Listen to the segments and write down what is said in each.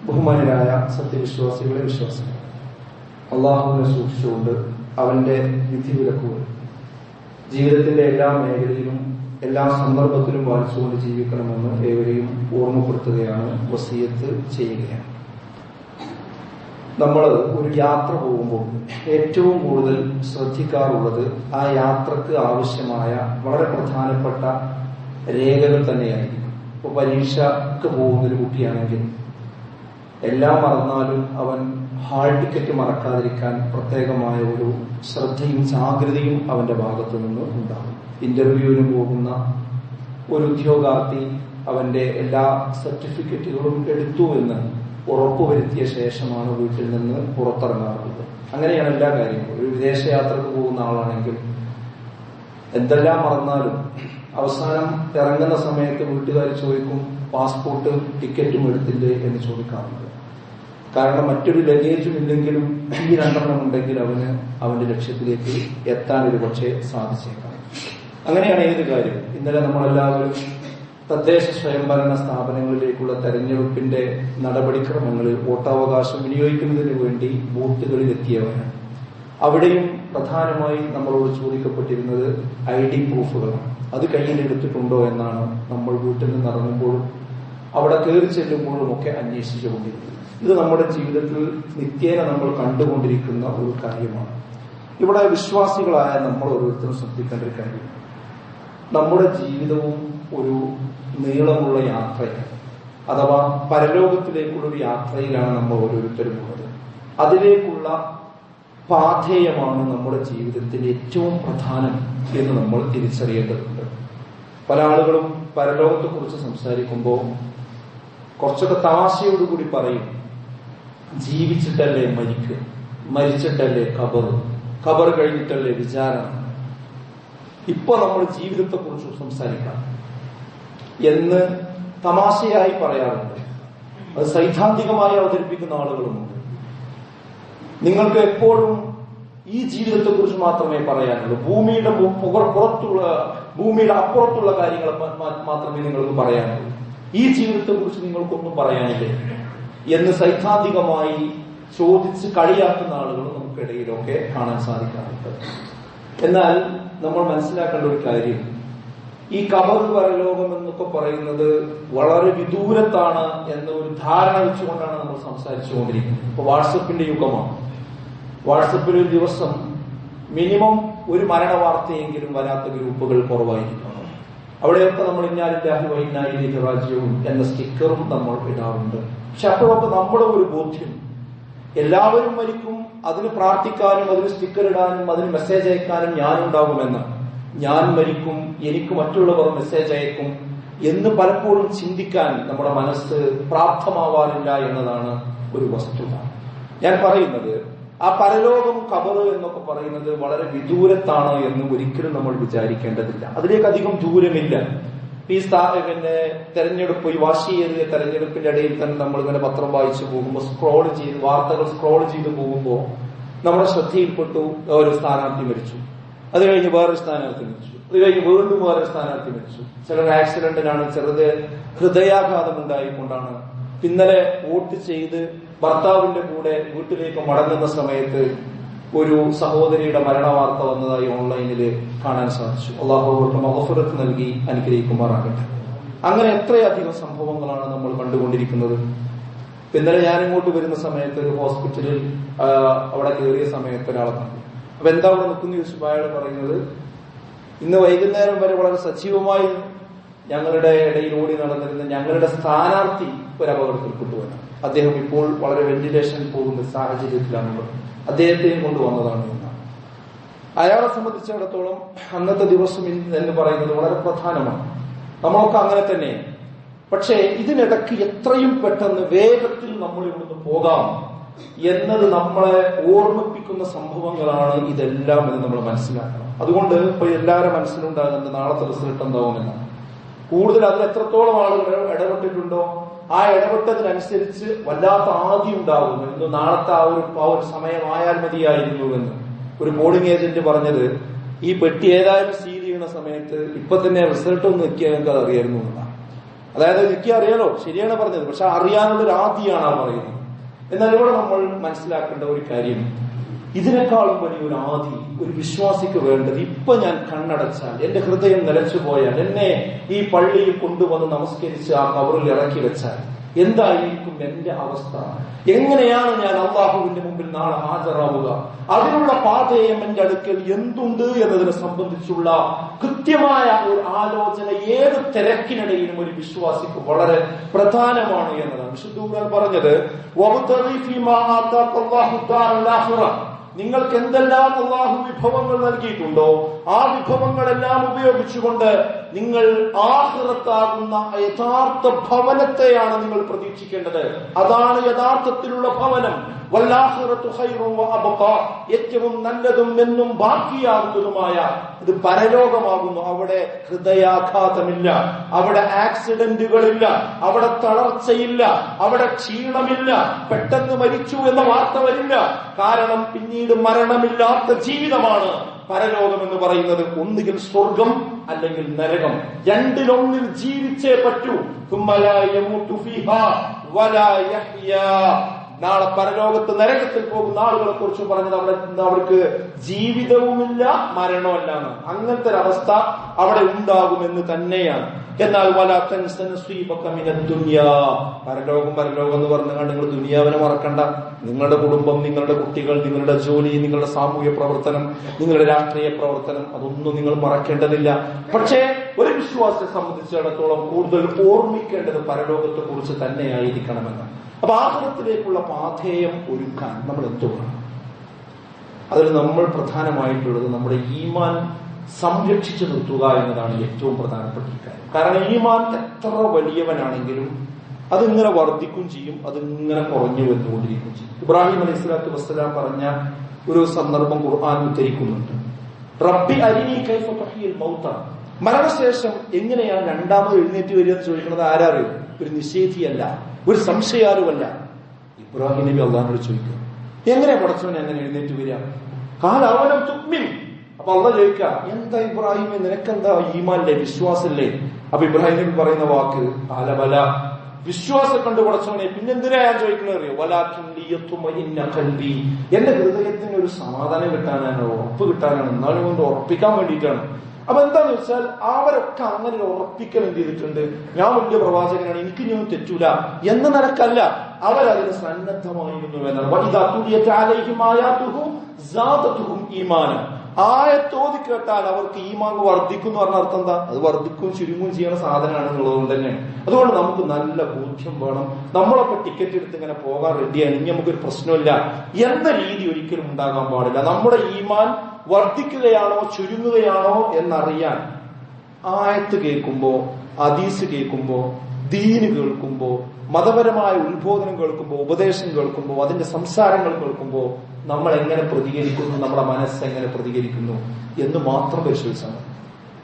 ബഹുമാനരായ സത്യവിശ്വാസികളെ വിശ്വാസികൾ, അള്ളാഹുവിനെ സൂക്ഷിച്ചുകൊണ്ട് അവന്റെ വിധിവിലക്കുകൾ ജീവിതത്തിന്റെ എല്ലാ മേഖലയിലും എല്ലാ സന്ദർഭത്തിലും പാലിച്ചുകൊണ്ട് ജീവിക്കണമെന്ന് ഏവരെയും ഓർമ്മപ്പെടുത്തുകയാണ്, വസിയത്ത് ചെയ്യുകയാണ്. നമ്മൾ ഒരു യാത്ര പോകുമ്പോൾ ഏറ്റവും കൂടുതൽ ശ്രദ്ധിക്കാറുള്ളത് ആ യാത്രക്ക് ആവശ്യമായ വളരെ പ്രധാനപ്പെട്ട രേഖകൾ തന്നെയായിരിക്കും. ഇപ്പോൾ പരീക്ഷക്ക് പോകുന്നൊരു കുട്ടിയാണെങ്കിൽ എല്ലാം മറന്നാലും അവൻ ഹാൾ ടിക്കറ്റ് മറക്കാതിരിക്കാൻ പ്രത്യേകമായ ഒരു ശ്രദ്ധയും ജാഗ്രതയും അവന്റെ ഭാഗത്തു നിന്ന് ഉണ്ടാകും. ഇന്റർവ്യൂവിന് പോകുന്ന ഒരു ഉദ്യോഗാർത്ഥി അവന്റെ എല്ലാ സർട്ടിഫിക്കറ്റുകളും എടുത്തു എന്ന് ഉറപ്പുവരുത്തിയ ശേഷമാണ് വീട്ടിൽ നിന്ന് പുറത്തിറങ്ങാറുള്ളത്. അങ്ങനെയാണ് എല്ലാ കാര്യങ്ങളും. ഒരു വിദേശയാത്രക്ക് പോകുന്ന ആളാണെങ്കിൽ എന്തെല്ലാം മറന്നാലും അവസാനം ഇറങ്ങുന്ന സമയത്ത് വീട്ടുകാർ ചോദിക്കും, പാസ്പോർട്ട് ടിക്കറ്റും എടുത്തില്ലേ എന്ന് ചോദിക്കാറുണ്ട്. കാരണം മറ്റൊരു ലഗേജും ഇല്ലെങ്കിലും ഈ രണ്ടെണ്ണം ഉണ്ടെങ്കിൽ അവന് അവന്റെ ലക്ഷ്യത്തിലേക്ക് എത്താൻ ഒരു പക്ഷേ സാധിച്ചേക്കാം. അങ്ങനെയാണ് ഏത് കാര്യം. ഇന്നലെ നമ്മളെല്ലാവരും തദ്ദേശ സ്വയംഭരണ സ്ഥാപനങ്ങളിലേക്കുള്ള തെരഞ്ഞെടുപ്പിന്റെ നടപടിക്രമങ്ങളിൽ വോട്ടവകാശം വിനിയോഗിക്കുന്നതിന് വേണ്ടി ബൂത്തുകളിൽ എത്തിയവരാണ്. അവിടെയും പ്രധാനമായി നമ്മളോട് ചോദിക്കപ്പെട്ടിരുന്നത് ID പ്രൂഫുകളാണ്. അത് കയ്യിലെടുത്തിട്ടുണ്ടോ എന്നാണ് നമ്മൾ വീട്ടിൽ നിന്ന് ഇറങ്ങുമ്പോഴും അവിടെ കയറി ചെല്ലുമ്പോഴും ഒക്കെ അന്വേഷിച്ചുകൊണ്ടിരിക്കുന്നത്. ഇത് നമ്മുടെ ജീവിതത്തിൽ നിത്യേന നമ്മൾ കണ്ടുകൊണ്ടിരിക്കുന്ന ഒരു കാര്യമാണ്. ഇവിടെ വിശ്വാസികളായ നമ്മൾ ഓരോരുത്തരും ശ്രദ്ധിക്കേണ്ട ഒരു കാര്യം, നമ്മുടെ ജീവിതവും ഒരു നീളമുള്ള യാത്രയാണ്, അഥവാ പരലോകത്തിലേക്കുള്ള ഒരു യാത്രയിലാണ് നമ്മൾ ഓരോരുത്തരും ഉള്ളത്. അതിലേക്കുള്ള പാഥേയമാണ് നമ്മുടെ ജീവിതത്തിൽ ഏറ്റവും പ്രധാനം എന്ന് നമ്മൾ തിരിച്ചറിയേണ്ടതുണ്ട്. പല ആളുകളും പരലോകത്തെ കുറിച്ച് സംസാരിക്കുമ്പോൾ കുറച്ചൊക്കെ തമാശയോടുകൂടി പറയും, ജീവിച്ചിട്ടല്ലേ മരിക്കുക, മരിച്ചിട്ടല്ലേ ഖബർ കഴിഞ്ഞിട്ടല്ലേ വിചാരണ, ഇപ്പൊ നമ്മൾ ജീവിതത്തെ കുറിച്ച് സംസാരിക്കാം എന്ന് തമാശയായി പറയാറുണ്ട്. അത് സൈദ്ധാന്തികമായി അവതരിപ്പിക്കുന്ന ആളുകളുമുണ്ട്. നിങ്ങൾക്ക് എപ്പോഴും ഈ ജീവിതത്തെ കുറിച്ച് മാത്രമേ പറയാനുള്ളൂ, ഭൂമിയുടെ അപ്പുറത്തുള്ള കാര്യങ്ങൾ മാത്രമേ നിങ്ങൾക്ക് പറയാനുള്ളൂ, ഈ ജീവിതത്തെ കുറിച്ച് നിങ്ങൾക്കൊന്നും പറയാനില്ലേ എന്ന് സൈദ്ധാന്തികമായി ചോദിച്ച് കളിയാക്കുന്ന ആളുകൾ നമുക്കിടയിലൊക്കെ കാണാൻ സാധിക്കാറുണ്ട്. എന്നാൽ നമ്മൾ മനസ്സിലാക്കേണ്ട ഒരു കാര്യം, ഈ ഖബർ പരലോകം എന്നൊക്കെ പറയുന്നത് വളരെ വിദൂരത്താണ് എന്ന ഒരു ധാരണ വെച്ചുകൊണ്ടാണ് നമ്മൾ സംസാരിച്ചുകൊണ്ടിരിക്കുന്നത്. ഇപ്പൊ വാട്സപ്പിന്റെ യുഗമാണ്. വാട്സപ്പിൽ ഒരു ദിവസം മിനിമം ഒരു മരണ വാർത്തയെങ്കിലും വരാത്ത ഗ്രൂപ്പുകൾ കുറവായിരിക്കണം. അവിടെയൊക്കെ നമ്മൾ ഇന്നാലില്ലാഹി വ ഇന്നാ ഇലൈഹി റാജിഊൻ എന്ന സ്റ്റിക്കറും നമ്മൾ ഇടാറുണ്ട്. പക്ഷെ അപ്പോഴൊക്കെ നമ്മുടെ ഒരു ബോധ്യം, എല്ലാവരും മരിക്കും, അതിന് പ്രാർത്ഥിക്കാനും അതിന് സ്റ്റിക്കർ ഇടാനും അതിന് മെസ്സേജ് അയക്കാനും ഞാനുണ്ടാകുമെന്ന്, ഞാൻ മരിക്കും എനിക്ക് മറ്റുള്ളവർ മെസ്സേജ് അയക്കും എന്ന് പലപ്പോഴും ചിന്തിക്കാൻ നമ്മുടെ മനസ്സ് പ്രാപ്തമാവാറില്ല എന്നതാണ് ഒരു വസ്തുത. ഞാൻ പറയുന്നത്, ആ പരലോകം ഖബർ എന്നൊക്കെ പറയുന്നത് വളരെ വിദൂരത്താണ് എന്ന് ഒരിക്കലും നമ്മൾ വിചാരിക്കേണ്ടതില്ല. അതിലേക്ക് അധികം ദൂരമില്ല. ഈ തെരഞ്ഞെടുപ്പ്, ഈ വാശിയേറിയ തെരഞ്ഞെടുപ്പിന്റെ ഇടയിൽ തന്നെ നമ്മൾ ഇങ്ങനെ പത്രം വായിച്ചു പോകുമ്പോൾ വാർത്തകൾ സ്ക്രോൾ ചെയ്ത് പോകുമ്പോൾ നമ്മുടെ ശ്രദ്ധയിൽപ്പെട്ടു ഒരു സ്ഥാനാർത്ഥി മരിച്ചു, അത് കഴിഞ്ഞ് വേറൊരു സ്ഥാനാർത്ഥി മരിച്ചു, അത് കഴിഞ്ഞ് വീണ്ടും വേറൊരു സ്ഥാനാർത്ഥി മരിച്ചു. ചിലർ ആക്സിഡന്റിനാണ്, ചെറുത് ഹൃദയാഘാതം ഉണ്ടായിക്കൊണ്ടാണ്. ഇന്നലെ വോട്ട് ചെയ്ത് ഭർത്താവിന്റെ കൂടെ വീട്ടിലേക്ക് മടങ്ങുന്ന സമയത്ത് ഒരു സഹോദരിയുടെ മരണവാർത്ത വന്നതായി ഓൺലൈനിൽ കാണാൻ സാധിച്ചു. അല്ലാഹു അവർക്ക് മഗ്ഫിറത്ത് നൽകി അനുഗ്രഹിക്കുമാറാകട്ടെ. അങ്ങനെ എത്രയധികം സംഭവങ്ങളാണ് നമ്മൾ കണ്ടുകൊണ്ടിരിക്കുന്നത്. ഇന്നലെ ഞാൻ ഇങ്ങോട്ട് വരുന്ന സമയത്ത് ഒരു ഹോസ്പിറ്റലിൽ അവിടെ കയറിയ സമയത്ത് ഒരാളെ കണ്ടു. അപ്പൊ എന്താ അവിടെ നിൽക്കുന്ന ചോദിച്ചപ്പോൾ അയാൾ പറയുന്നത്, ഇന്ന് വൈകുന്നേരം വരെ വളരെ സജീവമായി ഞങ്ങളുടെ ഇടയിൽ ഓടി നടന്നിരുന്ന ഞങ്ങളുടെ സ്ഥാനാർത്ഥി ഒരു അപകടത്തിൽപ്പെട്ടുവെന്ന്. അദ്ദേഹം ഇപ്പോൾ വളരെ വെന്റിലേഷനിൽ പോകുന്ന സാഹചര്യത്തിലാണുള്ളത്, അദ്ദേഹത്തെയും കൊണ്ടുവന്നതാണ് എന്നാണ്. അയാളെ സംബന്ധിച്ചിടത്തോളം അന്നത്തെ ദിവസം എന്ന് പറയുന്നത് വളരെ പ്രധാനമാണ്. നമ്മളൊക്കെ അങ്ങനെ തന്നെ. പക്ഷേ ഇതിനിടയ്ക്ക് എത്രയും പെട്ടെന്ന് വേഗത്തിൽ നമ്മൾ ഇവിടുന്ന് പോകാം എന്നത് നമ്മളെ ഓർമ്മിപ്പിക്കുന്ന സംഭവങ്ങളാണ് ഇതെല്ലാം എന്ന് നമ്മൾ മനസ്സിലാക്കണം. അതുകൊണ്ട് ഇപ്പൊ എല്ലാവരുടെ മനസ്സിലുണ്ടാകുന്നത് നാളത്തെ റിസൾട്ട് എന്താവുമെന്നാണ്. കൂടുതൽ അതിൽ എത്രത്തോളം ആളുകൾ ഇടപെട്ടിട്ടുണ്ടോ ആ ഇടപെട്ടതിനനുസരിച്ച് വല്ലാത്ത ആദി ഉണ്ടാകുന്നു. ഇന്ന് നാളത്തെ ആ ഒരു സമയമായാൽ മതിയായിരുന്നു എന്ന് ഒരു പോളിംഗ് ഏജന്റ് പറഞ്ഞത്, ഈ പെട്ടി ഏതായാലും സീൽ ചെയ്യുന്ന സമയത്ത് ഇപ്പൊ തന്നെ റിസൾട്ട് ഒന്ന് എത്തിയാൽ ഞങ്ങൾക്ക് അത് അറിയായിരുന്നു എന്നാണ്. അതായത് എനിക്ക് അറിയാലോ, ശരിയാണ് പറഞ്ഞത്, പക്ഷെ അറിയാനുള്ളൊരു ആദിയാണ് ആ പറയുന്നത്. എന്നാൽ ഇവിടെ നമ്മൾ മനസ്സിലാക്കേണ്ട ഒരു കാര്യം, ഇതിനേക്കാളും വലിയൊരു ആദി ഒരു വിശ്വാസിക്ക് വേണ്ടത്, ഇപ്പൊ ഞാൻ കണ്ണടച്ചാൽ, എന്റെ ഹൃദയം നിലച്ചു പോയാൽ, എന്നെ ഈ പള്ളിയിൽ കൊണ്ടുവന്ന് നമസ്കരിച്ച് ആ കവറിൽ ഇറക്കി വെച്ചാൽ എന്തായിരിക്കും എന്റെ അവസ്ഥ? എങ്ങനെയാണ് ഞാൻ അള്ളാഹുവിന്റെ മുമ്പിൽ നാളെ ഹാജരാവുക? അതിനുള്ള പാതയം എന്റെ അടുക്കൽ എന്തുണ്ട് എന്നതിനെ സംബന്ധിച്ചുള്ള കൃത്യമായ ഒരു ആലോചന ഏത് തിരക്കിനിടയിലും ഒരു വിശ്വാസിക്ക് വളരെ പ്രധാനമാണ് എന്നതാണ്. വിശുദ്ധ ഖുർആൻ പറഞ്ഞത്, നിങ്ങൾക്ക് എന്തെല്ലാം അല്ലാഹു വിഭവങ്ങൾ നൽകിയിട്ടുണ്ടോ ആ വിഭവങ്ങളെല്ലാം ഉപയോഗിച്ചുകൊണ്ട് നിങ്ങൾ ആഖിറത്താകുന്ന യഥാർത്ഥ ഭവനത്തെയാണ് നിങ്ങൾ പ്രതീക്ഷിക്കേണ്ടത്. അതാണ് യഥാർത്ഥത്തിലുള്ള ഭവനം. വല്ലാഖിറത്തു ഖൈറുൻ വഅബ്ഖാ, ഏറ്റവും നല്ലതും എന്നും ബാക്കിയാകുന്നതുമായ ഇത് പരലോകമാകുന്നു. അവിടെ ഹൃദയാഘാതമില്ല, അവിടെ ആക്സിഡന്റുകളില്ല, അവിടെ തളർച്ചയില്ല, അവിടെ ക്ഷീണമില്ല, പെട്ടെന്ന് മരിച്ചു എന്ന വാർത്ത വരില്ല. കാരണം പിന്നീട് മരണമില്ലാത്ത ജീവിതമാണ് പരലോകം എന്ന് പറയുന്നത്. ഒന്നുകിൽ സ്വർഗം അല്ലെങ്കിൽ നരകം, രണ്ടിലൊന്നിൽ ജീവിച്ചേ പറ്റൂ. നാളെ പരലോകത്ത് നരകത്തിൽ പോകുന്ന ആളുകളെ കുറിച്ച് പറഞ്ഞത് അവർക്ക് ജീവിതവുമില്ല മരണമല്ല. അങ്ങനത്തെ ഒരു അവസ്ഥ അവിടെ ഉണ്ടാകുമെന്ന് തന്നെയാണ്. എന്നാൽ പരലോകം എന്ന് പറഞ്ഞാൽ നിങ്ങൾ ദുനിയാവിനെ മറക്കണ്ട. നിങ്ങളുടെ കുടുംബം, നിങ്ങളുടെ കുട്ടികൾ, നിങ്ങളുടെ ജോലി, നിങ്ങളുടെ സാമൂഹ്യ പ്രവർത്തനം, നിങ്ങളുടെ രാഷ്ട്രീയ പ്രവർത്തനം, അതൊന്നും നിങ്ങൾ മറക്കേണ്ടതില്ല. പക്ഷേ ഒരു വിശ്വാസിയെ സംബന്ധിച്ചിടത്തോളം കൂടുതൽ ഓർമ്മിക്കേണ്ടത് പരലോകത്തെ കുറിച്ച് തന്നെയായിരിക്കണമെന്ന്. അപ്പൊ ആഖിറത്തിലേക്കുള്ള പാഥേയം ഒരുക്കാൻ നമ്മൾ എന്തുവേണം? അതിൽ നമ്മൾ പ്രധാനമായിട്ടുള്ളത് നമ്മുടെ ഈമാൻ സംരക്ഷിച്ചു നിർത്തുക എന്നതാണ് ഏറ്റവും പ്രധാനപ്പെട്ട കാര്യം. കാരണം ഈമാൻ എത്ര വലിയവനാണെങ്കിലും അതിങ്ങനെ വർദ്ധിക്കും ചെയ്യും, അതിങ്ങനെ കുറഞ്ഞു വന്നുകൊണ്ടിരിക്കും ചെയ്യും. ഇബ്രാഹിം അലൈഹി സ്വലാത്തു വസ്സലാം പറഞ്ഞ ഒരു സന്ദർഭം ഖുർആൻ ഉദ്ധരിക്കുന്നുണ്ട്. റബ്ബി അരിനി കൈഫ തുഹ്യിൽ മൗത, മരണശേഷം എങ്ങനെയാണ് രണ്ടാമത് എഴുന്നേറ്റ് വരിക എന്ന് ചോദിക്കുന്നത് ആരറിയും? ഒരു നിഷേധിയല്ല, ഒരു സംശയാരുമല്ല. ഇബ്രാഹിം നബി അള്ളാഹിനോട് ചോദിക്കുക, എങ്ങനെയാ പടച്ചവനെ അങ്ങനെ എഴുന്നേറ്റ് വരിക? കാലവനം തുമ്മിൻ. അപ്പൊ അള്ളാഹ് ചോദിക്ക, എന്താ ഇബ്രാഹിം, നിനക്കെന്താ ഈമാനില്ലേ, വിശ്വാസല്ലേ? അപ്പൊ ഇബ്രാഹിം നബി പറയുന്ന വാക്ക് ആലബല, വിശ്വാസം കണ്ടു പടച്ചവനെ, പിന്നെന്തിനാ ഞാൻ ചോദിക്കുന്നത് അറിയോ? കൽബി, എന്റെ ഹൃദയത്തിന് ഒരു സമാധാനം കിട്ടാനാണ്, ഉറപ്പ് കിട്ടാനാണ്, എന്നാലും കൊണ്ട് ഉറപ്പിക്കാൻ വേണ്ടിയിട്ടാണ്. അപ്പൊ എന്താന്ന് വെച്ചാൽ അവരൊക്കെ അങ്ങനെ ഒരു ഉറപ്പിക്കൽ എന്ത് ചെയ്തിട്ടുണ്ട്? ഞാൻ വലിയ പ്രവാചകനാണ്, എനിക്ക് ഞാൻ തെറ്റൂല എന്ന നിലക്കല്ല, അവരതിന് സന്നദ്ധമായിരുന്നു എന്നാണ്. ആയത്തോതി കേട്ടാൽ അവർക്ക് ഈമാൻ വർദ്ധിക്കും എന്ന് പറഞ്ഞ അർത്ഥം എന്താ? അത് വർദ്ധിക്കും ചുരുങ്ങും ചെയ്യണ സാധനമാണെന്നുള്ളത് കൊണ്ട് തന്നെയാണ്. അതുകൊണ്ട് നമുക്ക് നല്ല ബോധ്യം വേണം. നമ്മളൊക്കെ ടിക്കറ്റ് എടുത്ത് ഇങ്ങനെ പോകാൻ റെഡിയാണ്, ഇനി നമുക്കൊരു പ്രശ്നമില്ല എന്ന രീതി ഒരിക്കലും ഉണ്ടാകാൻ പാടില്ല. നമ്മുടെ ഈമാൻ വർദ്ധിക്കുകയാണോ ചുരുങ്ങുകയാണോ എന്നറിയാൻ ആയത്ത് കേൾക്കുമ്പോ, ഹദീസ് കേൾക്കുമ്പോ, ദീന് കേൾക്കുമ്പോ, മതപരമായ ഉത്ബോധനം കേൾക്കുമ്പോ, ഉപദേശം കേൾക്കുമ്പോ, അതിന്റെ സംസാരങ്ങൾ കേൾക്കുമ്പോ നമ്മൾ എങ്ങനെ പ്രതികരിക്കുന്നു, നമ്മുടെ മനസ്സ് എങ്ങനെ പ്രതികരിക്കുന്നു എന്ന് മാത്രം പരിശോധിച്ചാൽ മതി.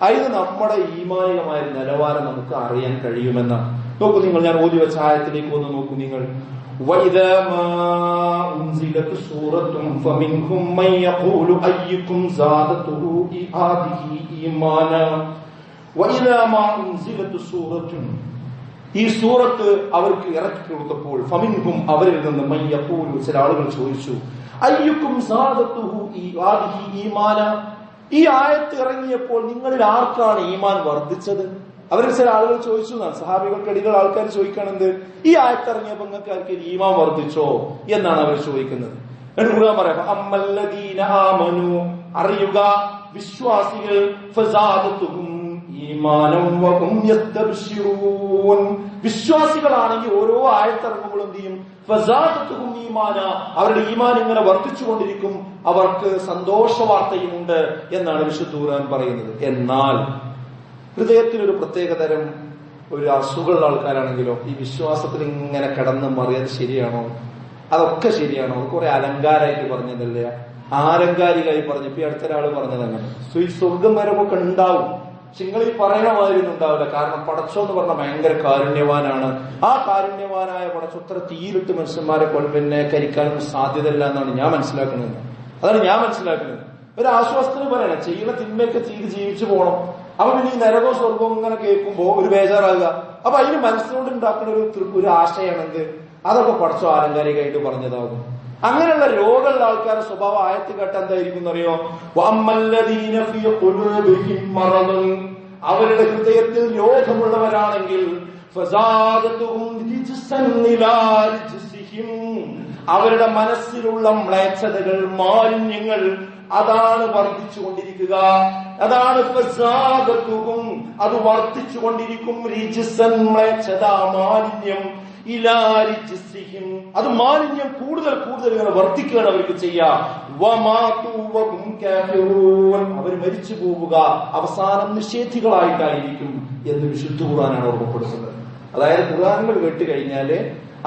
അതിന് നമ്മുടെ ഈമാനികമായ നിലവാരം നമുക്ക് അറിയാൻ കഴിയുമെന്നാണ്. നോക്കൂ നിങ്ങൾ, ഞാൻ ഓതി വെച്ച ആയത്തിലേക്ക് ഒന്ന് നോക്കൂ നിങ്ങൾ. وَإِذَا مَا أُنْزِلَتْ سُورَةٌ فَمِنْهُمْ مَنْ يَقُولُ أَيُّكُمْ زَادَتْهُ هَٰذِهِ إِيمَانًا وَإِذَا مَا أُنْزِلَتْ سُورَةٌ, ഈ സൂറത്ത് അവർക്ക് ഇറക്കി കൊടുത്തപ്പോൾ ഫമിൻഹും, അവരിൽ നിന്ന് മൻ യഖൂലു, ചില ആളുകൾ ചോദിച്ചു, അയ്യുക്കും സാദത്തുഹു ഹാദിഹി ഈമാന, ഈ ആയത്ത് ഇറങ്ങിയപ്പോൾ നിങ്ങളിൽ ആർക്കാണ് ഈമാൻ വർദ്ധിച്ചത്? അവരിൽ ചില ആളുകൾ ചോദിച്ചു എന്നാണ്, സഹാബികൾക്കിടയിൽ ആൾക്കാർ ചോദിക്കണെന്ത്, ഈ ആയത്ത് ഇറങ്ങിയപ്പോൾ നിങ്ങൾക്ക് ആർക്കും ഈമാൻ വർദ്ധിച്ചോ എന്നാണ് അവർ ചോദിക്കുന്നത്. എന്നിട്ട് പറയാം, അമ്മല്ലദീന ആമനു, അറിയുക വിശ്വാസികൾ, ഫസാദത്തുഹും ഈമാനം വഹും യസ്തബ്ശിറൂൻ, വിശ്വാസികളാണെങ്കിൽ ഓരോ ആയത്തിറങ്ങുമ്പോഴും എന്ത് ചെയ്യും? ഫസാദത്തുഹും ഈമാന, അവരുടെ ഈമാൻ ഇങ്ങനെ വർദ്ധിച്ചുകൊണ്ടിരിക്കും, അവർക്ക് സന്തോഷ വാർത്തയുമുണ്ട് എന്നാണ് വിശുദ്ധ ഖുർആൻ പറയുന്നത്. എന്നാൽ ഹൃദയത്തിനൊരു പ്രത്യേകതരം ഒരു അസുഖമുള്ള ആൾക്കാരാണെങ്കിലോ ഈ വിശ്വാസത്തിൽ ഇങ്ങനെ കിടന്ന് മറിയത് ശരിയാണോ? അതൊക്കെ ശരിയാണോ? കുറെ അലങ്കാരമായിട്ട് പറഞ്ഞതല്ലേ, ആലങ്കാരികമായി പറഞ്ഞു. ഇപ്പൊ അടുത്തൊരാള് പറഞ്ഞത് അങ്ങനെ സ്വർഗം നരകമൊക്കെ ഉണ്ടാവും, പക്ഷെ നിങ്ങൾ ഈ പറയണ മാതിരി ഒന്നും ഉണ്ടാവില്ല. കാരണം പടച്ചോ എന്ന് പറഞ്ഞാൽ ഭയങ്കര കാരുണ്യവാനാണ്. ആ കാരുണ്യവാനായ പടച്ചോ ഇത്ര തീയിലിട്ട് മനുഷ്യന്മാരെ പിന്നെ കരിക്കാനും സാധ്യതയില്ല എന്നാണ് ഞാൻ മനസ്സിലാക്കുന്നത്. അതാണ് ഞാൻ മനസ്സിലാക്കുന്നത്. ഒരു ആശ്വാസത്തിന് പറയണം, ചെയ്യുന്ന തിന്മയൊക്കെ ചെയ്ത് ജീവിച്ചു പോകണം. അപ്പൊ പിന്നെ ഈ നരകവും സ്വർഗവും ഇങ്ങനെ കേൾക്കുമ്പോ ഒരു ബേജാറാകുക. അപ്പൊ അതിന് മനസ്സിനോട് ഉണ്ടാക്കുന്ന ഒരു ആശയാണ് എന്ത്? അതൊക്കെ പഠിച്ചോ ആലങ്കാരികമായിട്ട് പറഞ്ഞതാകും. അങ്ങനെയുള്ള രോഗമുള്ള ആൾക്കാരുടെ സ്വഭാവം ആയത്ത് കേട്ട എന്തായിരിക്കും എന്നറിയോ? അവരുടെ ഹൃദയത്തിൽ രോഗമുള്ളവരാണെങ്കിൽ അവരുടെ മനസ്സിലുള്ള മ്ലേച്ഛതകൾ, മാലിന്യങ്ങൾ അതാണ് വർദ്ധിച്ചുകൊണ്ടിരിക്കുക. അതാണ് അത് വർദ്ധിച്ചുകൊണ്ടിരിക്കും. റിജ്സൻ, മ്ലേച്ഛത, മാലിന്യം. അത് മാലിന്യം കൂടുതൽ കൂടുതൽ ഇങ്ങനെ വർദ്ധിക്കുകയാണ് അവർക്ക് ചെയ്യാം. അവർ മരിച്ചു പോവുക, അവസാനം നിഷേധികളായിട്ടായിരിക്കും എന്ന് വിശുദ്ധ ഖുർആനാണ് ഓർമ്മപ്പെടുത്തുന്നത്. അതായത് ഖുർആനുകൾ കേട്ട് കഴിഞ്ഞാല്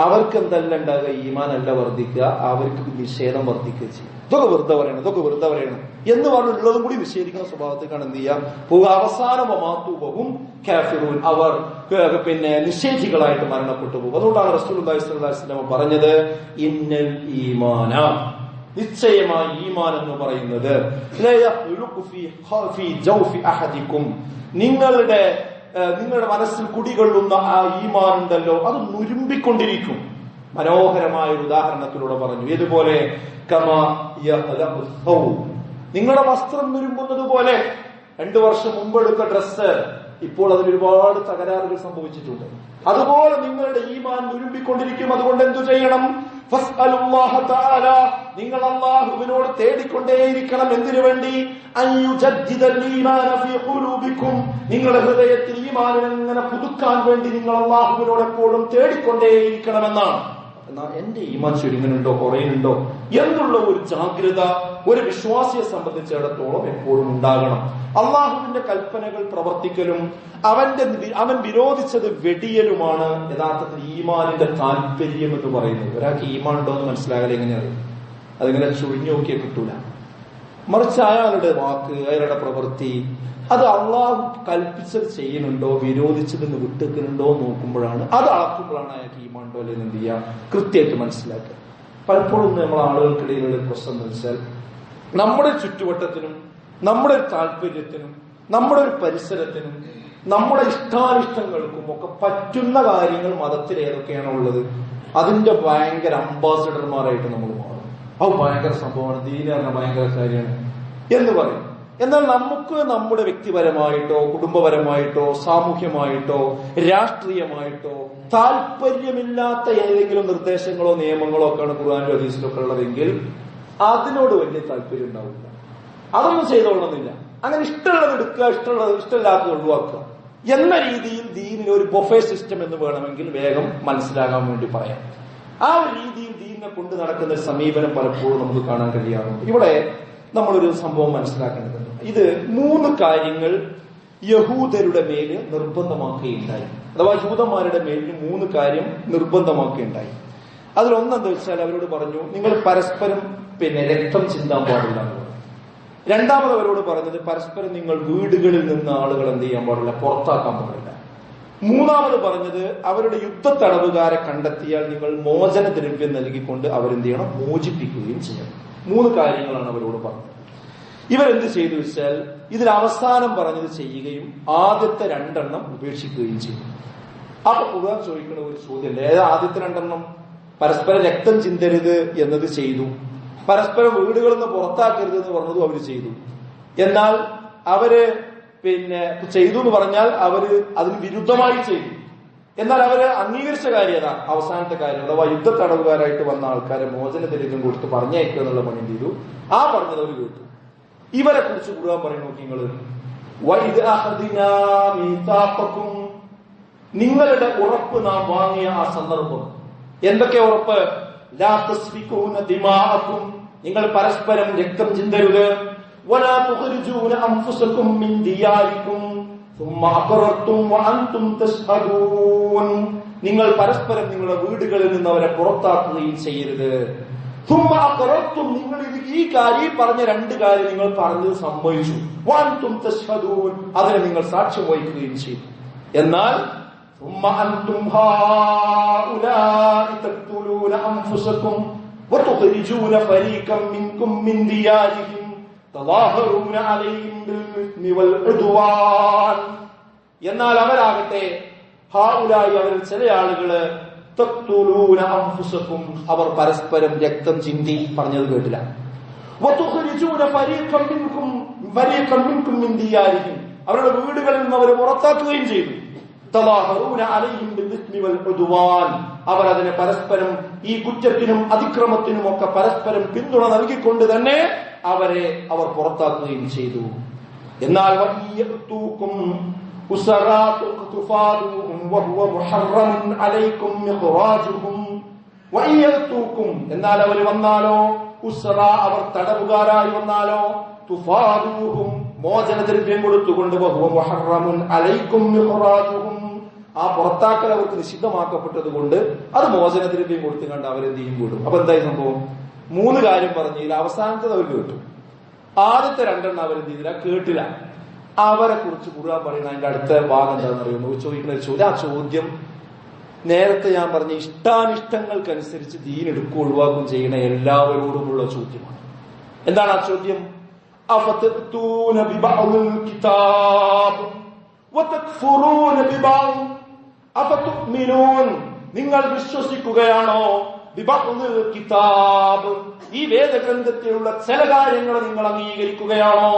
അവർക്ക് എന്തെല്ലാം ഉണ്ടാകുക? ഈമാൻ അല്ല വർദ്ധിക്കുക, അവർക്ക് നിഷേധം വർദ്ധിക്കുക ചെയ്യും. ഇതൊക്കെ വെറുതെ പറയണം, ഇതൊക്കെ വെറുതെ പറയണം എന്ന് പറഞ്ഞുള്ളതും കൂടി നിഷേധിക്കുന്ന സ്വഭാവത്തേക്കാണ് എന്ത് ചെയ്യാം പോവുക. അവസാനമാത്തുവും കാഫിറൂൻ, അവർ പിന്നെ നിഷേധികളായിട്ട് മരണപ്പെട്ടു പോകും. അതുകൊണ്ടാണ് റസൂലുള്ളാഹി സ്വല്ലല്ലാഹു അലൈഹി വസല്ലം പറഞ്ഞത്, ഇന്നൽ ഈമാന, നിശ്ചയമായി ഈമാൻ എന്ന് പറയുന്നത് നിങ്ങളുടെ മനസ്സിൽ കുടികൊള്ളുന്ന ആ ഈമാൻ ഉണ്ടല്ലോ, അത് നുരുമ്പിക്കൊണ്ടിരിക്കും. മനോഹരമായ ഒരു ഉദാഹരണത്തിലൂടെ പറഞ്ഞു. ഇതുപോലെ നിങ്ങളുടെ വസ്ത്രം നുരുമ്പുന്നത് പോലെ 2 വർഷം മുമ്പ് എടുത്ത ഡ്രസ്സ് ഇപ്പോൾ അതിൽ ഒരുപാട് തകരാറുകൾ സംഭവിച്ചിട്ടുണ്ട്. അതുപോലെ നിങ്ങളുടെ ഈമാൻ നുരുമ്പിക്കൊണ്ടിരിക്കും. അതുകൊണ്ട് എന്തു ചെയ്യണം? നിങ്ങൾ അല്ലാഹുവിനോട് തേടിക്കൊണ്ടേയിരിക്കണം. എന്തിനു വേണ്ടി? നിങ്ങളുടെ ഹൃദയത്തിൽ ഈമാനിനെ ഇങ്ങനെ പുതുക്കാൻ വേണ്ടി നിങ്ങൾ അല്ലാഹുവിനോട് എപ്പോഴും തേടിക്കൊണ്ടേയിരിക്കണമെന്നാണ്. എന്നാൽ എന്റെ ഈമാൻ ചുരുങ്ങുന്നുണ്ടോ, കുറയുന്നുണ്ടോ എന്നുള്ള ഒരു ജാഗ്രത ഒരു വിശ്വാസിയെ സംബന്ധിച്ചിടത്തോളം എപ്പോഴും ഉണ്ടാകണം. അള്ളാഹുവിന്റെ കൽപ്പനകൾ പ്രവർത്തിക്കലും അവൻ വിരോധിച്ചത് വെടിയലുമാണ് യഥാർത്ഥത്തിൽ ഈമാനിന്റെ താല്പര്യം എന്ന് പറയുന്നത്. ഒരാൾക്ക് ഈമാൻ ഉണ്ടോ എന്ന് മനസ്സിലാകൽ എങ്ങനെയാണ്? അതിങ്ങനെ ചുഴിഞ്ഞു നോക്കിയാൽ കിട്ടൂല. മറിച്ച് അയാളുടെ വാക്ക്, അയാളുടെ പ്രവൃത്തി അത് അള്ളാഹു കൽപ്പിച്ചത് ചെയ്യുന്നുണ്ടോ, വിരോധിച്ചതെന്ന് വിട്ടുക്കുന്നുണ്ടോ നോക്കുമ്പോഴാണ്, അത് അളക്കുമ്പോഴാണ് അയാൾക്ക് ഈമാൻ ഉണ്ടോ അല്ലെങ്കിൽ എന്ത് ചെയ്യുക കൃത്യമായിട്ട് മനസ്സിലാക്കുക. പലപ്പോഴും നമ്മൾ ആളുകൾക്കിടയിലുള്ള പ്രശ്നം എന്ന് വെച്ചാൽ നമ്മുടെ ചുറ്റുവട്ടത്തിനും നമ്മുടെ താല്പര്യത്തിനും നമ്മുടെ ഒരു പരിസരത്തിനും നമ്മുടെ ഇഷ്ടാനിഷ്ടങ്ങൾക്കും ഒക്കെ പറ്റുന്ന കാര്യങ്ങൾ മതത്തിൽ ഏതൊക്കെയാണോ ഉള്ളത് അതിന്റെ ഭയങ്കര അംബാസിഡർമാരായിട്ട് നമ്മൾ മാറും. അത് ഭയങ്കര സംഭവമാണ്, ദീന് പറഞ്ഞ ഭയങ്കര കാര്യമാണ് എന്ന് പറയും. എന്നാൽ നമുക്ക് നമ്മുടെ വ്യക്തിപരമായിട്ടോ കുടുംബപരമായിട്ടോ സാമൂഹ്യമായിട്ടോ രാഷ്ട്രീയമായിട്ടോ താല്പര്യമില്ലാത്ത ഏതെങ്കിലും നിർദ്ദേശങ്ങളോ നിയമങ്ങളോ ഒക്കെയാണ് ഖുർആനിലും ഹദീസിലും ഒക്കെ ഉള്ളതെങ്കിൽ അതിനോട് വലിയ താല്പര്യം ഉണ്ടാവില്ല. അതൊന്നും ചെയ്തോളണമെന്നില്ല. അങ്ങനെ ഇഷ്ടമുള്ളത് എടുക്കുക, ഇഷ്ടമില്ലാത്തത് ഒഴിവാക്കുക എന്ന രീതിയിൽ ദീനിന് ഒരു ബൊഫേ സിസ്റ്റം എന്ന് വേണമെങ്കിൽ വേഗം മനസ്സിലാകാൻ വേണ്ടി പറയാം. ആ ഒരു രീതിയിൽ ദീനിനെ കൊണ്ട് നടക്കുന്ന ഒരു സമീപനം പലപ്പോഴും നമുക്ക് കാണാൻ കഴിയാറുണ്ട്. ഇവിടെ നമ്മളൊരു സംഭവം മനസ്സിലാക്കേണ്ടതുണ്ട്. ഇത് 3 കാര്യങ്ങൾ യഹൂദരുടെ മേല് നിർബന്ധമാക്കുകയുണ്ടായി. അഥവാ ജൂതന്മാരുടെ മേലിന് 3 കാര്യം നിർബന്ധമാക്കുകയുണ്ടായി. അതിലൊന്നെന്താ വെച്ചാൽ അവരോട് പറഞ്ഞു, നിങ്ങൾ പരസ്പരം രക്തം ചിന്താൻ പാടില്ല എന്ന് പറഞ്ഞു. രണ്ടാമത് അവരോട് പറഞ്ഞത് പരസ്പരം നിങ്ങൾ വീടുകളിൽ നിന്ന് ആളുകൾ എന്ത് ചെയ്യാൻ പാടില്ല, പുറത്താക്കാൻ പാടില്ല. മൂന്നാമത് പറഞ്ഞത് അവരുടെ യുദ്ധത്തടവുകാരെ കണ്ടെത്തിയാൽ നിങ്ങൾ മോചന ദ്രവ്യം നൽകിക്കൊണ്ട് അവരെന്ത് ചെയ്യണം, മോചിപ്പിക്കുകയും ചെയ്യണം. 3 കാര്യങ്ങളാണ് അവരോട് പറഞ്ഞത്. ഇവരെന്ത് ചെയ്തു വെച്ചാൽ ഇതിൽ അവസാനം പറഞ്ഞത് ചെയ്യുകയും ആദ്യത്തെ 2 ഉപേക്ഷിക്കുകയും ചെയ്തു. അപ്പൊ ഖുർആൻ ചോദിക്കുന്ന ഒരു ചോദ്യമല്ലേ, ആദ്യത്തെ 2 പരസ്പരം രക്തം ചിന്തരുത് എന്നത് ചെയ്തു, പരസ്പരം വീടുകളിൽ നിന്ന് പുറത്താക്കരുത് എന്ന് പറഞ്ഞതും അവര് ചെയ്തു. എന്നാൽ അവര് ചെയ്തു എന്ന് പറഞ്ഞാൽ അവര് അതിന് വിരുദ്ധമായി ചെയ്തു. എന്നാൽ അവര് അംഗീകരിച്ച കാര്യം അവസാനത്തെ കാര്യം, അഥവാ യുദ്ധ തടവുകാരായിട്ട് വന്ന ആൾക്കാരെ മോചന ദ്രവ്യം കൊടുത്ത് പറഞ്ഞയക്കുക എന്നുള്ള പണി ചെയ്തു. ആ പറഞ്ഞത് അവർ കേട്ടു. ഇവരെ കുറിച്ച് ഖുർആൻ പറയും, നോക്കി നിങ്ങള്, നിങ്ങളുടെ ഉറപ്പ് നാം വാങ്ങിയ ആ സന്ദർഭം. എന്തൊക്കെ ഉറപ്പ്? ലാ തസ്ഫികൂന ദിമാഅക്കും, നിങ്ങൾ പരസ്പരം രക്തം ചിന്തരുത്. വലാ തുഖ്രിജൂന അൻഫുസകും മിൻ ദിയാരിക്കും സുമ്മ അഖറർതും വഅൻതും തശ്ഹദൂൻ, നിങ്ങൾ പരസ്പരം നിങ്ങളുടെ വീടുകളിൽ നിന്ന് അവരെ പുറത്താക്കുകയും ചെയ്യരുത്. സുമ്മ അഖറർതും, നിങ്ങൾ ഈ പറഞ്ഞ 2 കാര്യം നിങ്ങൾ പറഞ്ഞത് സമ്മതിച്ചു. വഅൻതും തശ്ഹദൂൻ, അതിനെ നിങ്ങൾ സാക്ഷ്യം വഹിക്കുകയും ചെയ്തു. എന്നാൽ ثم أنتم هؤلاء تقتلون أنفسكم وتخرجون فريقا منكم من ديارهم തളാഹറൂന അലൈഹിം ബിൽ വൽ ഉദ്വാൻ. എന്നാൽ അവരാകട്ടെ ഹൗലായി അവരിൽ ചില ആളുകള് തഖ്തുലൂന അൻഫുസകും അവർ പരസ്പരം രക്തം ചിന്തി. പറഞ്ഞത് കേട്ടില്ല. വതുഖ്രിജൂന ഫരീഖൻ മിൻകും മിൻ ദിയാരിഹിം അവരുടെ വീടുകളിൽ നിന്ന് അവരെ പുറത്താക്കുകയും ചെയ്തു. തളാഹറൂന അലൈഹിം ബിൽ ഇസ്മി വൽ ഉദ്വാൻ അവർ അതിനെ പരസ്പരം ഈ കുറ്റത്തിനും അതിക്രമത്തിനും ഒക്കെ പരസ്പരം പിന്തുണ നൽകിക്കൊണ്ട് തന്നെ അവർ പുറത്താക്കുകയും ചെയ്തു. എന്നാൽ എന്നാൽ അവർ വന്നാലോ ഉസ്റ അവർ തടവുകാരായി വന്നാലോ തുഫാദൂഹും മോചനദ്രവ്യം കൊടുത്തുകൊണ്ട് വഹുവ മുഹറമുൻ അലൈക്കും ഇഖ്റാജുഹും ആ പുറത്താക്കൽ അവർക്ക് നിഷിദ്ധമാക്കപ്പെട്ടത് കൊണ്ട് അത് മോചനദ്രവ്യം കൊടുത്തു കണ്ട് അവരെന്ത് ചെയ്യും കൂടും. അപ്പൊ എന്തായി സംഭവം? 3 കാര്യം പറഞ്ഞതിൽ അവസാനത്തത് അവർ കേട്ടു. ആദ്യത്തെ 2 അവരെന്ത് ചെയ്തില്ല, കേട്ടില്ല. അവരെ കുറിച്ച് ഖുർആൻ പറയുന്ന അതിന്റെ അടുത്ത ഭാഗം എന്താണെന്ന് അറിയുമോ? ചോദിക്കുന്ന ഒരു ചോദ്യം. ആ ചോദ്യം നേരത്തെ ഞാൻ പറഞ്ഞ ഇഷ്ടാനിഷ്ടങ്ങൾക്കനുസരിച്ച് ദീൻ എടുക്കും ഒഴിവാക്കും ചെയ്യുന്ന എല്ലാവരോടുമുള്ള ചോദ്യമാണ്. എന്താണ് ആ ചോദ്യം? അഫതഅ്തൂന ബിബഅദിൽ കിതാബ് വതക്ഫുറൂന ബിബഅദ് അഫതുഅ്മിനൂൻ നിങ്ങൾ വിശ്വസിക്കുകയാണോ ബിബഅദിൽ കിതാബ് ഈ വേദഗ്രന്ഥത്തിലുള്ള ചില കാര്യങ്ങൾ നിങ്ങൾ അംഗീകരിക്കുകയാണോ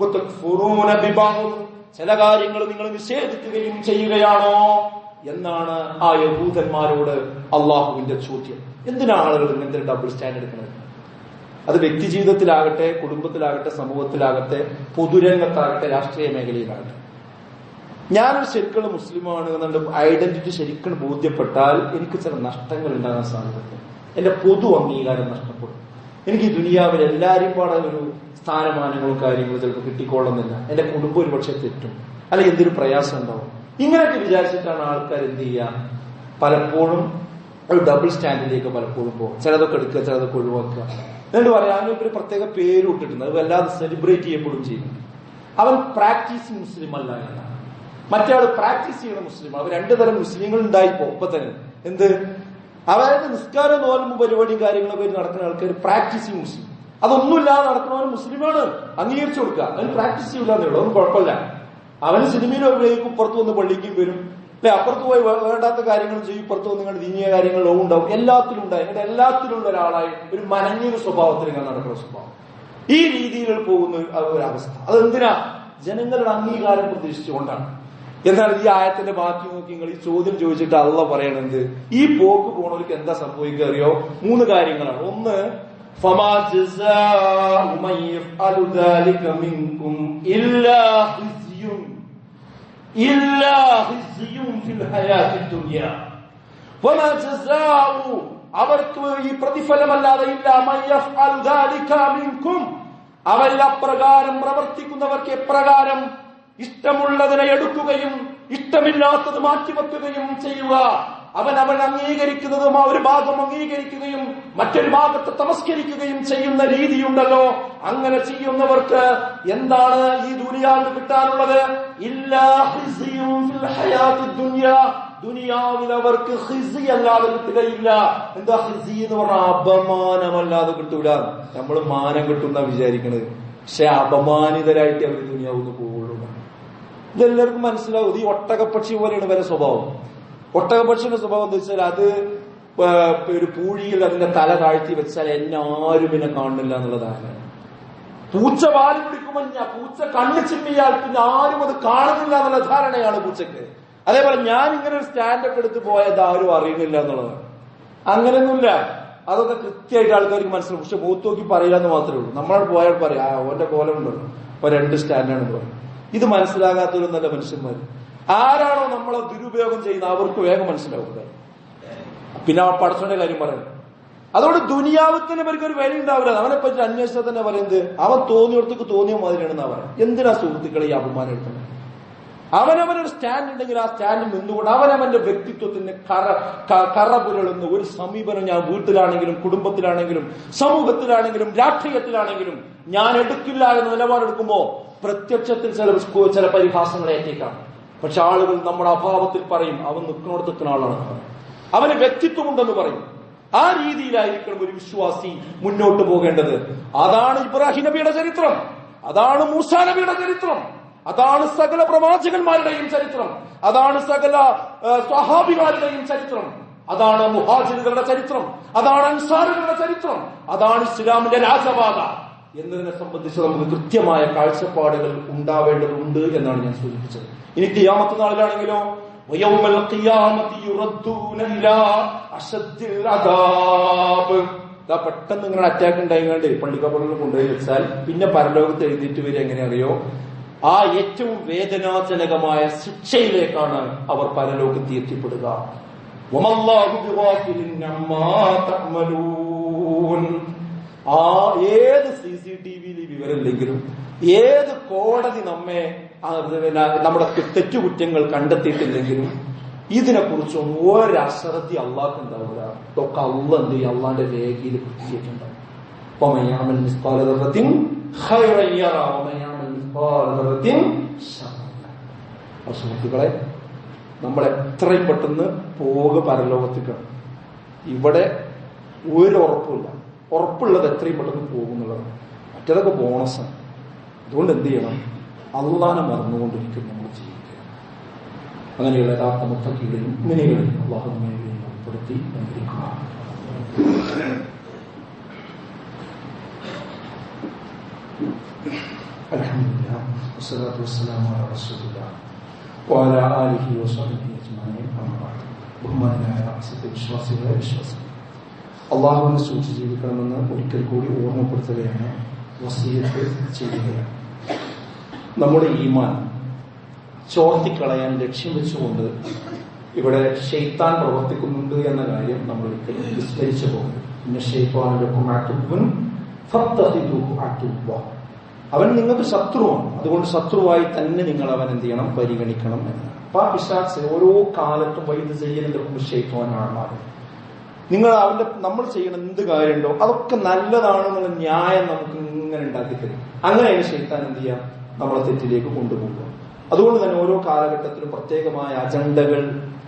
വതക്ഫുറൂന ബിബഅദ് ചില കാര്യങ്ങൾ നിങ്ങൾ നിഷേധിക്കുകയും ചെയ്യുകയാണോ എന്നാണ് ആ യഹൂദന്മാരോട് അള്ളാഹുവിന്റെ ചോദ്യം. എന്തിനാണ് ആളുകൾ ഇങ്ങനത്തെ ഡബിൾ സ്റ്റാൻഡ് എടുക്കുന്നത്? അത് വ്യക്തി ജീവിതത്തിലാകട്ടെ, കുടുംബത്തിലാകട്ടെ, സമൂഹത്തിലാകട്ടെ, പൊതുരംഗത്താകട്ടെ, രാഷ്ട്രീയ മേഖലയിലാകട്ടെ. ഞാനൊരു ശരിക്കുള്ള മുസ്ലിമാണ് എന്നുണ്ട് ഐഡന്റിറ്റി ശരിക്കും ബോധ്യപ്പെട്ടാൽ എനിക്ക് ചില നഷ്ടങ്ങൾ ഉണ്ടാകാൻ സാധ്യതയുണ്ട്. എന്റെ പൊതു അംഗീകാരം നഷ്ടപ്പെടും. എനിക്ക് ഈ ദുനിയാവിൽ എല്ലാവരും പാടെ ഒരു സ്ഥാനമാനങ്ങളും കാര്യങ്ങളും ചിലപ്പോൾ കിട്ടിക്കൊള്ളുന്നില്ല. എന്റെ കുടുംബം ഒരു പക്ഷെ തെറ്റും, അല്ലെങ്കിൽ എന്തൊരു പ്രയാസം ഉണ്ടാവും. ഇങ്ങനെയൊക്കെ വിചാരിച്ചിട്ടാണ് ആൾക്കാർ എന്ത് ചെയ്യുക, പലപ്പോഴും ഒരു ഡബിൾ സ്റ്റാൻഡിലേക്ക് പലപ്പോഴും പോകും. ചിലതൊക്കെ എടുക്കുക, ചിലതൊക്കെ ഒഴിവാക്കുക. എന്നിട്ട് പറയാം അതിനൊരു പ്രത്യേക പേര് ഇട്ടിട്ടുണ്ട്, അത് വല്ലാതെ സെലിബ്രേറ്റ് ചെയ്യപ്പെടും ചെയ്യുന്നു. അവൻ പ്രാക്ടീസിങ് മുസ്ലിം അല്ല എന്നാണ്. മറ്റേ ആൾ പ്രാക്ടീസ് ചെയ്യുന്ന മുസ്ലിം. അവർ 2 തരം മുസ്ലിങ്ങൾ ഉണ്ടായിപ്പോ ഒപ്പം തന്നെ. എന്ത്? അതായത് നിസ്കാരം, നോൽമ്പും പരിപാടിയും കാര്യങ്ങളൊക്കെ നടക്കുന്ന ആൾക്കാർ പ്രാക്ടീസിങ് മുസ്ലിം. അതൊന്നുമില്ലാതെ നടക്കുന്നവൻ മുസ്ലിമാണ്, അംഗീകരിച്ചു കൊടുക്കുക. അവൻ പ്രാക്ടീസ് ചെയ്യില്ലാന്നേ ഉള്ളൂ, അതൊന്നും കുഴപ്പമില്ല. അവന് സിനിമയിലും എവിടേക്കും പുറത്തു വന്ന് പള്ളിക്കും വരും, അല്ലെ അപ്പുറത്ത് പോയി വേണ്ടാത്ത കാര്യങ്ങൾ ചെയ്യും, പുറത്തു വന്ന് നിങ്ങൾ ദീനീയ കാര്യങ്ങളിലും ഉണ്ടാവും. എല്ലാത്തിലും ഉണ്ടായി. അങ്ങനെ എല്ലാത്തിലുള്ള ഒരാളായി ഒരു മനഞ്ഞൊരു സ്വഭാവത്തിൽ ഇങ്ങനെ നടക്കുന്ന സ്വഭാവം. ഈ രീതിയിൽ പോകുന്ന ഒരവസ്ഥ. അതെന്തിനാ? ജനങ്ങളുടെ അംഗീകാരം പ്രതീക്ഷിച്ചുകൊണ്ടാണ്. എന്നാൽ ഈ ആയത്തിന്റെ ബാക്കി നോക്കി നിങ്ങൾ ഈ ചോദ്യം ചോദിച്ചിട്ട് അള്ളാഹ് പറയണത് ഈ പോക്ക് പോണവർക്ക് എന്താ സംഭവിക്കുക അറിയോ? 3 കാര്യങ്ങളാണ്. ഒന്ന്, ഫമാ ജസാഉ മൻ യഫ്അലു ദാലിക മിൻകും ഇല്ലാ ഖിസ്യുൻ ഫിൽ ഹയാത്തിദ് ദുനിയ. ഫമാ ജസാഉ അവർക്ക് ഈ പ്രതിഫലമല്ലാതെ ഇല്ല മൻ യഫ്അലു ദാലിക മിൻകും അവരിൽ അപ്രകാരം പ്രവർത്തിക്കുന്നവർക്ക് എപ്രകാരം ഇഷ്ടമുള്ളതിനെ എടുക്കുകയും ഇഷ്ടമില്ലാത്തത് മാറ്റിവെക്കുകയും ചെയ്യുക. അവൻ അംഗീകരിക്കുന്നതും ആ ഒരു ഭാഗം അംഗീകരിക്കുകയും മറ്റൊരു ഭാഗത്തെ തമസ്കരിക്കുകയും ചെയ്യുന്ന രീതിയുണ്ടല്ലോ. അങ്ങനെ ചെയ്യുന്നവർക്ക് എന്താണ് ഈ ദുനിയാവിൽ കിട്ടാനുള്ളത്? ഇല്ലാ ഖിസ്യും ഫിൽ ഹയാത്തിദ് ദുനിയ. ദുനിയാവിൽ അവർക്ക് ഖിസി അല്ലാതെ കിട്ടുകയില്ല. എന്താ ഖിസി എന്ന് പറഞ്ഞാൽ? അപമാനമല്ലാതെ കിട്ടൂല. നമ്മൾ മാനം കിട്ടുന്ന വിചാരിക്കുന്നത്, പക്ഷെ അപമാനിതരായിട്ട് അവർ ദുനിയാവുന്ന് പോകുള്ളൂ. ഇതെല്ലാവർക്കും മനസ്സിലാവും. ഈ ഒട്ടകപ്പക്ഷി പോലെയാണ് വരെ സ്വഭാവം. ഒട്ടകപ്പക്ഷിയുടെ സ്വഭാവം എന്താ വെച്ചാൽ അത് ഒരു പൂഴിയിൽ അതിന്റെ തല താഴ്ത്തി വെച്ചാൽ എന്നെ ആരും പിന്നെ കാണുന്നില്ല എന്നുള്ളതാണ്. പൂച്ച വാരി പിടിക്കുമ്പോൾ പൂച്ച കണ്ണ് ചിമ്മിയാൽ പിന്നെ ആരും അത് കാണുന്നില്ല എന്നുള്ള ധാരണയാണ് പൂച്ചക്ക്. അതേപോലെ ഞാൻ ഇങ്ങനെ ഒരു സ്റ്റാൻഡൊക്കെ എടുത്ത് പോയത് ആരും അറിയുന്നില്ല എന്നുള്ളതാണ്. അങ്ങനെയൊന്നുമില്ല. അതൊക്കെ കൃത്യമായിട്ട് ആൾക്കാർക്ക് മനസ്സിലാവും. പക്ഷെ മൂത്ത് നോക്കി പറയില്ല എന്ന് മാത്രമേ ഉള്ളൂ. നമ്മൾ പോയാൽ പറയാം ഓന്റെ കോലം ഉണ്ടല്ലോ, ഇപ്പൊ 2 സ്റ്റാൻഡാണെന്ന് പറയും. ഇത് മനസ്സിലാകാത്തവരും നല്ല മനുഷ്യന്മാർ. ആരാണോ നമ്മളെ ദുരുപയോഗം ചെയ്യുന്നത് അവർക്ക് വേഗം മനസ്സിലാവുക. പിന്നെ ആ പടച്ചോന്റെ കാര്യം പറയുന്നത്. അതുകൊണ്ട് ദുനിയാവത്തിന് ഇവർക്ക് ഒരു വില ഉണ്ടാവില്ല. അവനെ പറ്റി അന്വേഷിച്ചാൽ തന്നെ പറയുന്നത് അവൻ തോന്നിയിടത്തേക്ക് തോന്നിയ മാതിരിയാണെന്നാ പറയാം. എന്തിനാ സുഹൃത്തുക്കളെ ഈ അപമാനം എടുക്കുന്നത്? അവനവനൊരു സ്റ്റാൻഡ് ഉണ്ടെങ്കിൽ ആ സ്റ്റാൻഡിൽ നിന്നുകൊണ്ട് അവനവന്റെ വ്യക്തിത്വത്തിന് കറ പുരളുന്ന ഒരു സമീപനം ഞാൻ വീട്ടിലാണെങ്കിലും കുടുംബത്തിലാണെങ്കിലും സമൂഹത്തിലാണെങ്കിലും രാഷ്ട്രീയത്തിലാണെങ്കിലും ഞാൻ എടുക്കില്ല എന്ന നിലപാടെടുക്കുമ്പോ പ്രത്യക്ഷത്തിൽ ചില പരിഹാസങ്ങളെ ഏറ്റേക്കാം. പക്ഷെ ആളുകൾ നമ്മുടെ അഭാവത്തിൽ പറയും അവൻ നിൽക്കുന്നിടത്തുന്ന ആളാണ്, അവന് വ്യക്തിത്വമുണ്ടെന്ന് പറയും. ആ രീതിയിലായിരിക്കണം ഒരു വിശ്വാസി മുന്നോട്ട് പോകേണ്ടത്. അതാണ് ഇബ്രാഹിം നബിയുടെ ചരിത്രം. അതാണ് മൂസാ നബിയുടെ ചരിത്രം, അതാണ് സകല പ്രവാചകന്മാരുടെയും ചരിത്രം, അതാണ് സകല സ്വഹാബിമാരുടെയും ചരിത്രം, അതാണ് മുഹാജിറുകളുടെ ചരിത്രം, അതാണ് അൻസാറുകളുടെ ചരിത്രം, അതാണ് ഇസ്ലാമിന്റെ രാജപാത എന്നതിനെ സംബന്ധിച്ച് നമുക്ക് കൃത്യമായ കാഴ്ചപ്പാടുകൾ ഉണ്ടാവേണ്ടതുണ്ട് എന്നാണ് ഞാൻ സൂചിപ്പിച്ചത്. ഇനി ഖിയാമത്ത് നാളിലാണെങ്കിലോ വയൗമൽ ഖിയാമത്തി യുറദ്ദൂന ഇലാ അശദ്ദിൽ അദാബ്. പെട്ടെന്ന് ഇങ്ങനെ അറ്റാക്ക് ഉണ്ടായിക്കൊണ്ട് പള്ളിക്കപ്പുറങ്ങൾ കൊണ്ടുപോയി വെച്ചാൽ പിന്നെ പരലോകത്ത് എഴുതിയിട്ട് വരെ എങ്ങനെ അറിയോ, ആ ഏറ്റവും വേദനാജനകമായ ശിക്ഷയിലേക്കാണ് അവർ പരലോകത്ത് എത്തിപ്പെടുക. ആ ഏത് CCTV വിവരമില്ലെങ്കിലും, ഏത് കോടതി നമ്മുടെ തെറ്റുകുറ്റങ്ങൾ കണ്ടെത്തിയിട്ടില്ലെങ്കിലും ഇതിനെക്കുറിച്ചൊന്നും ഒരശ്രദ്ധ അള്ളാഹ്ക്ക് ഉണ്ടാവില്ല. ഇതൊക്കെ അള്ളാഹ് എന്ത് ചെയ്യും, അള്ളാന്റെ രേഖയിൽ പിടിച്ചിട്ടുണ്ടാവും. സുഹൃത്തുക്കളെ, നമ്മൾ എത്രയും പെട്ടെന്ന് പരലോകത്തേക്കാണ്. ഇവിടെ ഒരു ഉറപ്പില്ല, ഉറപ്പുള്ളത് എത്രയും പെട്ടെന്ന് പോകുന്നുള്ളതാണ്. മറ്റേതൊക്കെ ബോണസാണ്. അതുകൊണ്ട് എന്ത് ചെയ്യണം, അള്ളാനെ മറന്നുകൊണ്ടിരിക്കും നമ്മൾ ജീവിക്കുക. അങ്ങനെയുള്ള യഥാർത്ഥ മുത്തഖീകളെയും മുഅ്മിനീകളെയും അല്ലാഹു നമ്മെ ഉൾപ്പെടുത്തി അനുഗ്രഹിക്കുക. അൽഹംദുലില്ലാഹ് വസ്സലാത്തു വസ്സലാമു അലാ റസൂലില്ലാഹ് വഅലാ ആലിഹി വസഹ്ബിഹി അജ്മഈൻ. അമ്മാ ബഅദ്. ബഹുമാനനായ സത്യവിശ്വാസികളെ, വിശ്വാസികളെ, അള്ളാഹുവിനെ സൂക്ഷിച്ച് ജീവിക്കണമെന്ന് ഒരിക്കൽ കൂടി ഓർമ്മപ്പെടുത്തുകയാണ്, വസിയത്ത് ചെയ്യുകയാണ്. നമ്മുടെ ഈമാൻ ചോർത്തിക്കളയാൻ ലക്ഷ്യം വെച്ചുകൊണ്ട് ഇവിടെ ശൈത്താൻ പ്രവർത്തിക്കുന്നുണ്ട് എന്ന കാര്യം നമ്മൾ ഒരിക്കലും വിസ്മരിച്ചു പോകും. അവൻ നിങ്ങൾക്ക് ശത്രുവാണ്, അതുകൊണ്ട് ശത്രുവായി തന്നെ നിങ്ങൾ അവൻ എന്ത് ചെയ്യണം, പരിഗണിക്കണം എന്നാണ്. അപ്പൊ ആ പിശാച് ഓരോ കാലത്തും വൈദ്യുതി ചെയ്യുന്ന ശൈത്താനാണ്. നിങ്ങൾ നമ്മൾ ചെയ്യണ എന്ത് കാര്യമുണ്ടോ അതൊക്കെ നല്ലതാണെന്നുള്ള ന്യായം നമുക്ക് ഇങ്ങനെ ഉണ്ടാക്കി തരും. അങ്ങനെയാണ് ശൈത്താൻ എന്ത് ചെയ്യാം, നമ്മളെ തെറ്റിലേക്ക് കൊണ്ടുപോകുക. അതുകൊണ്ട് തന്നെ ഓരോ കാലഘട്ടത്തിലും പ്രത്യേകമായ അജണ്ടകൾ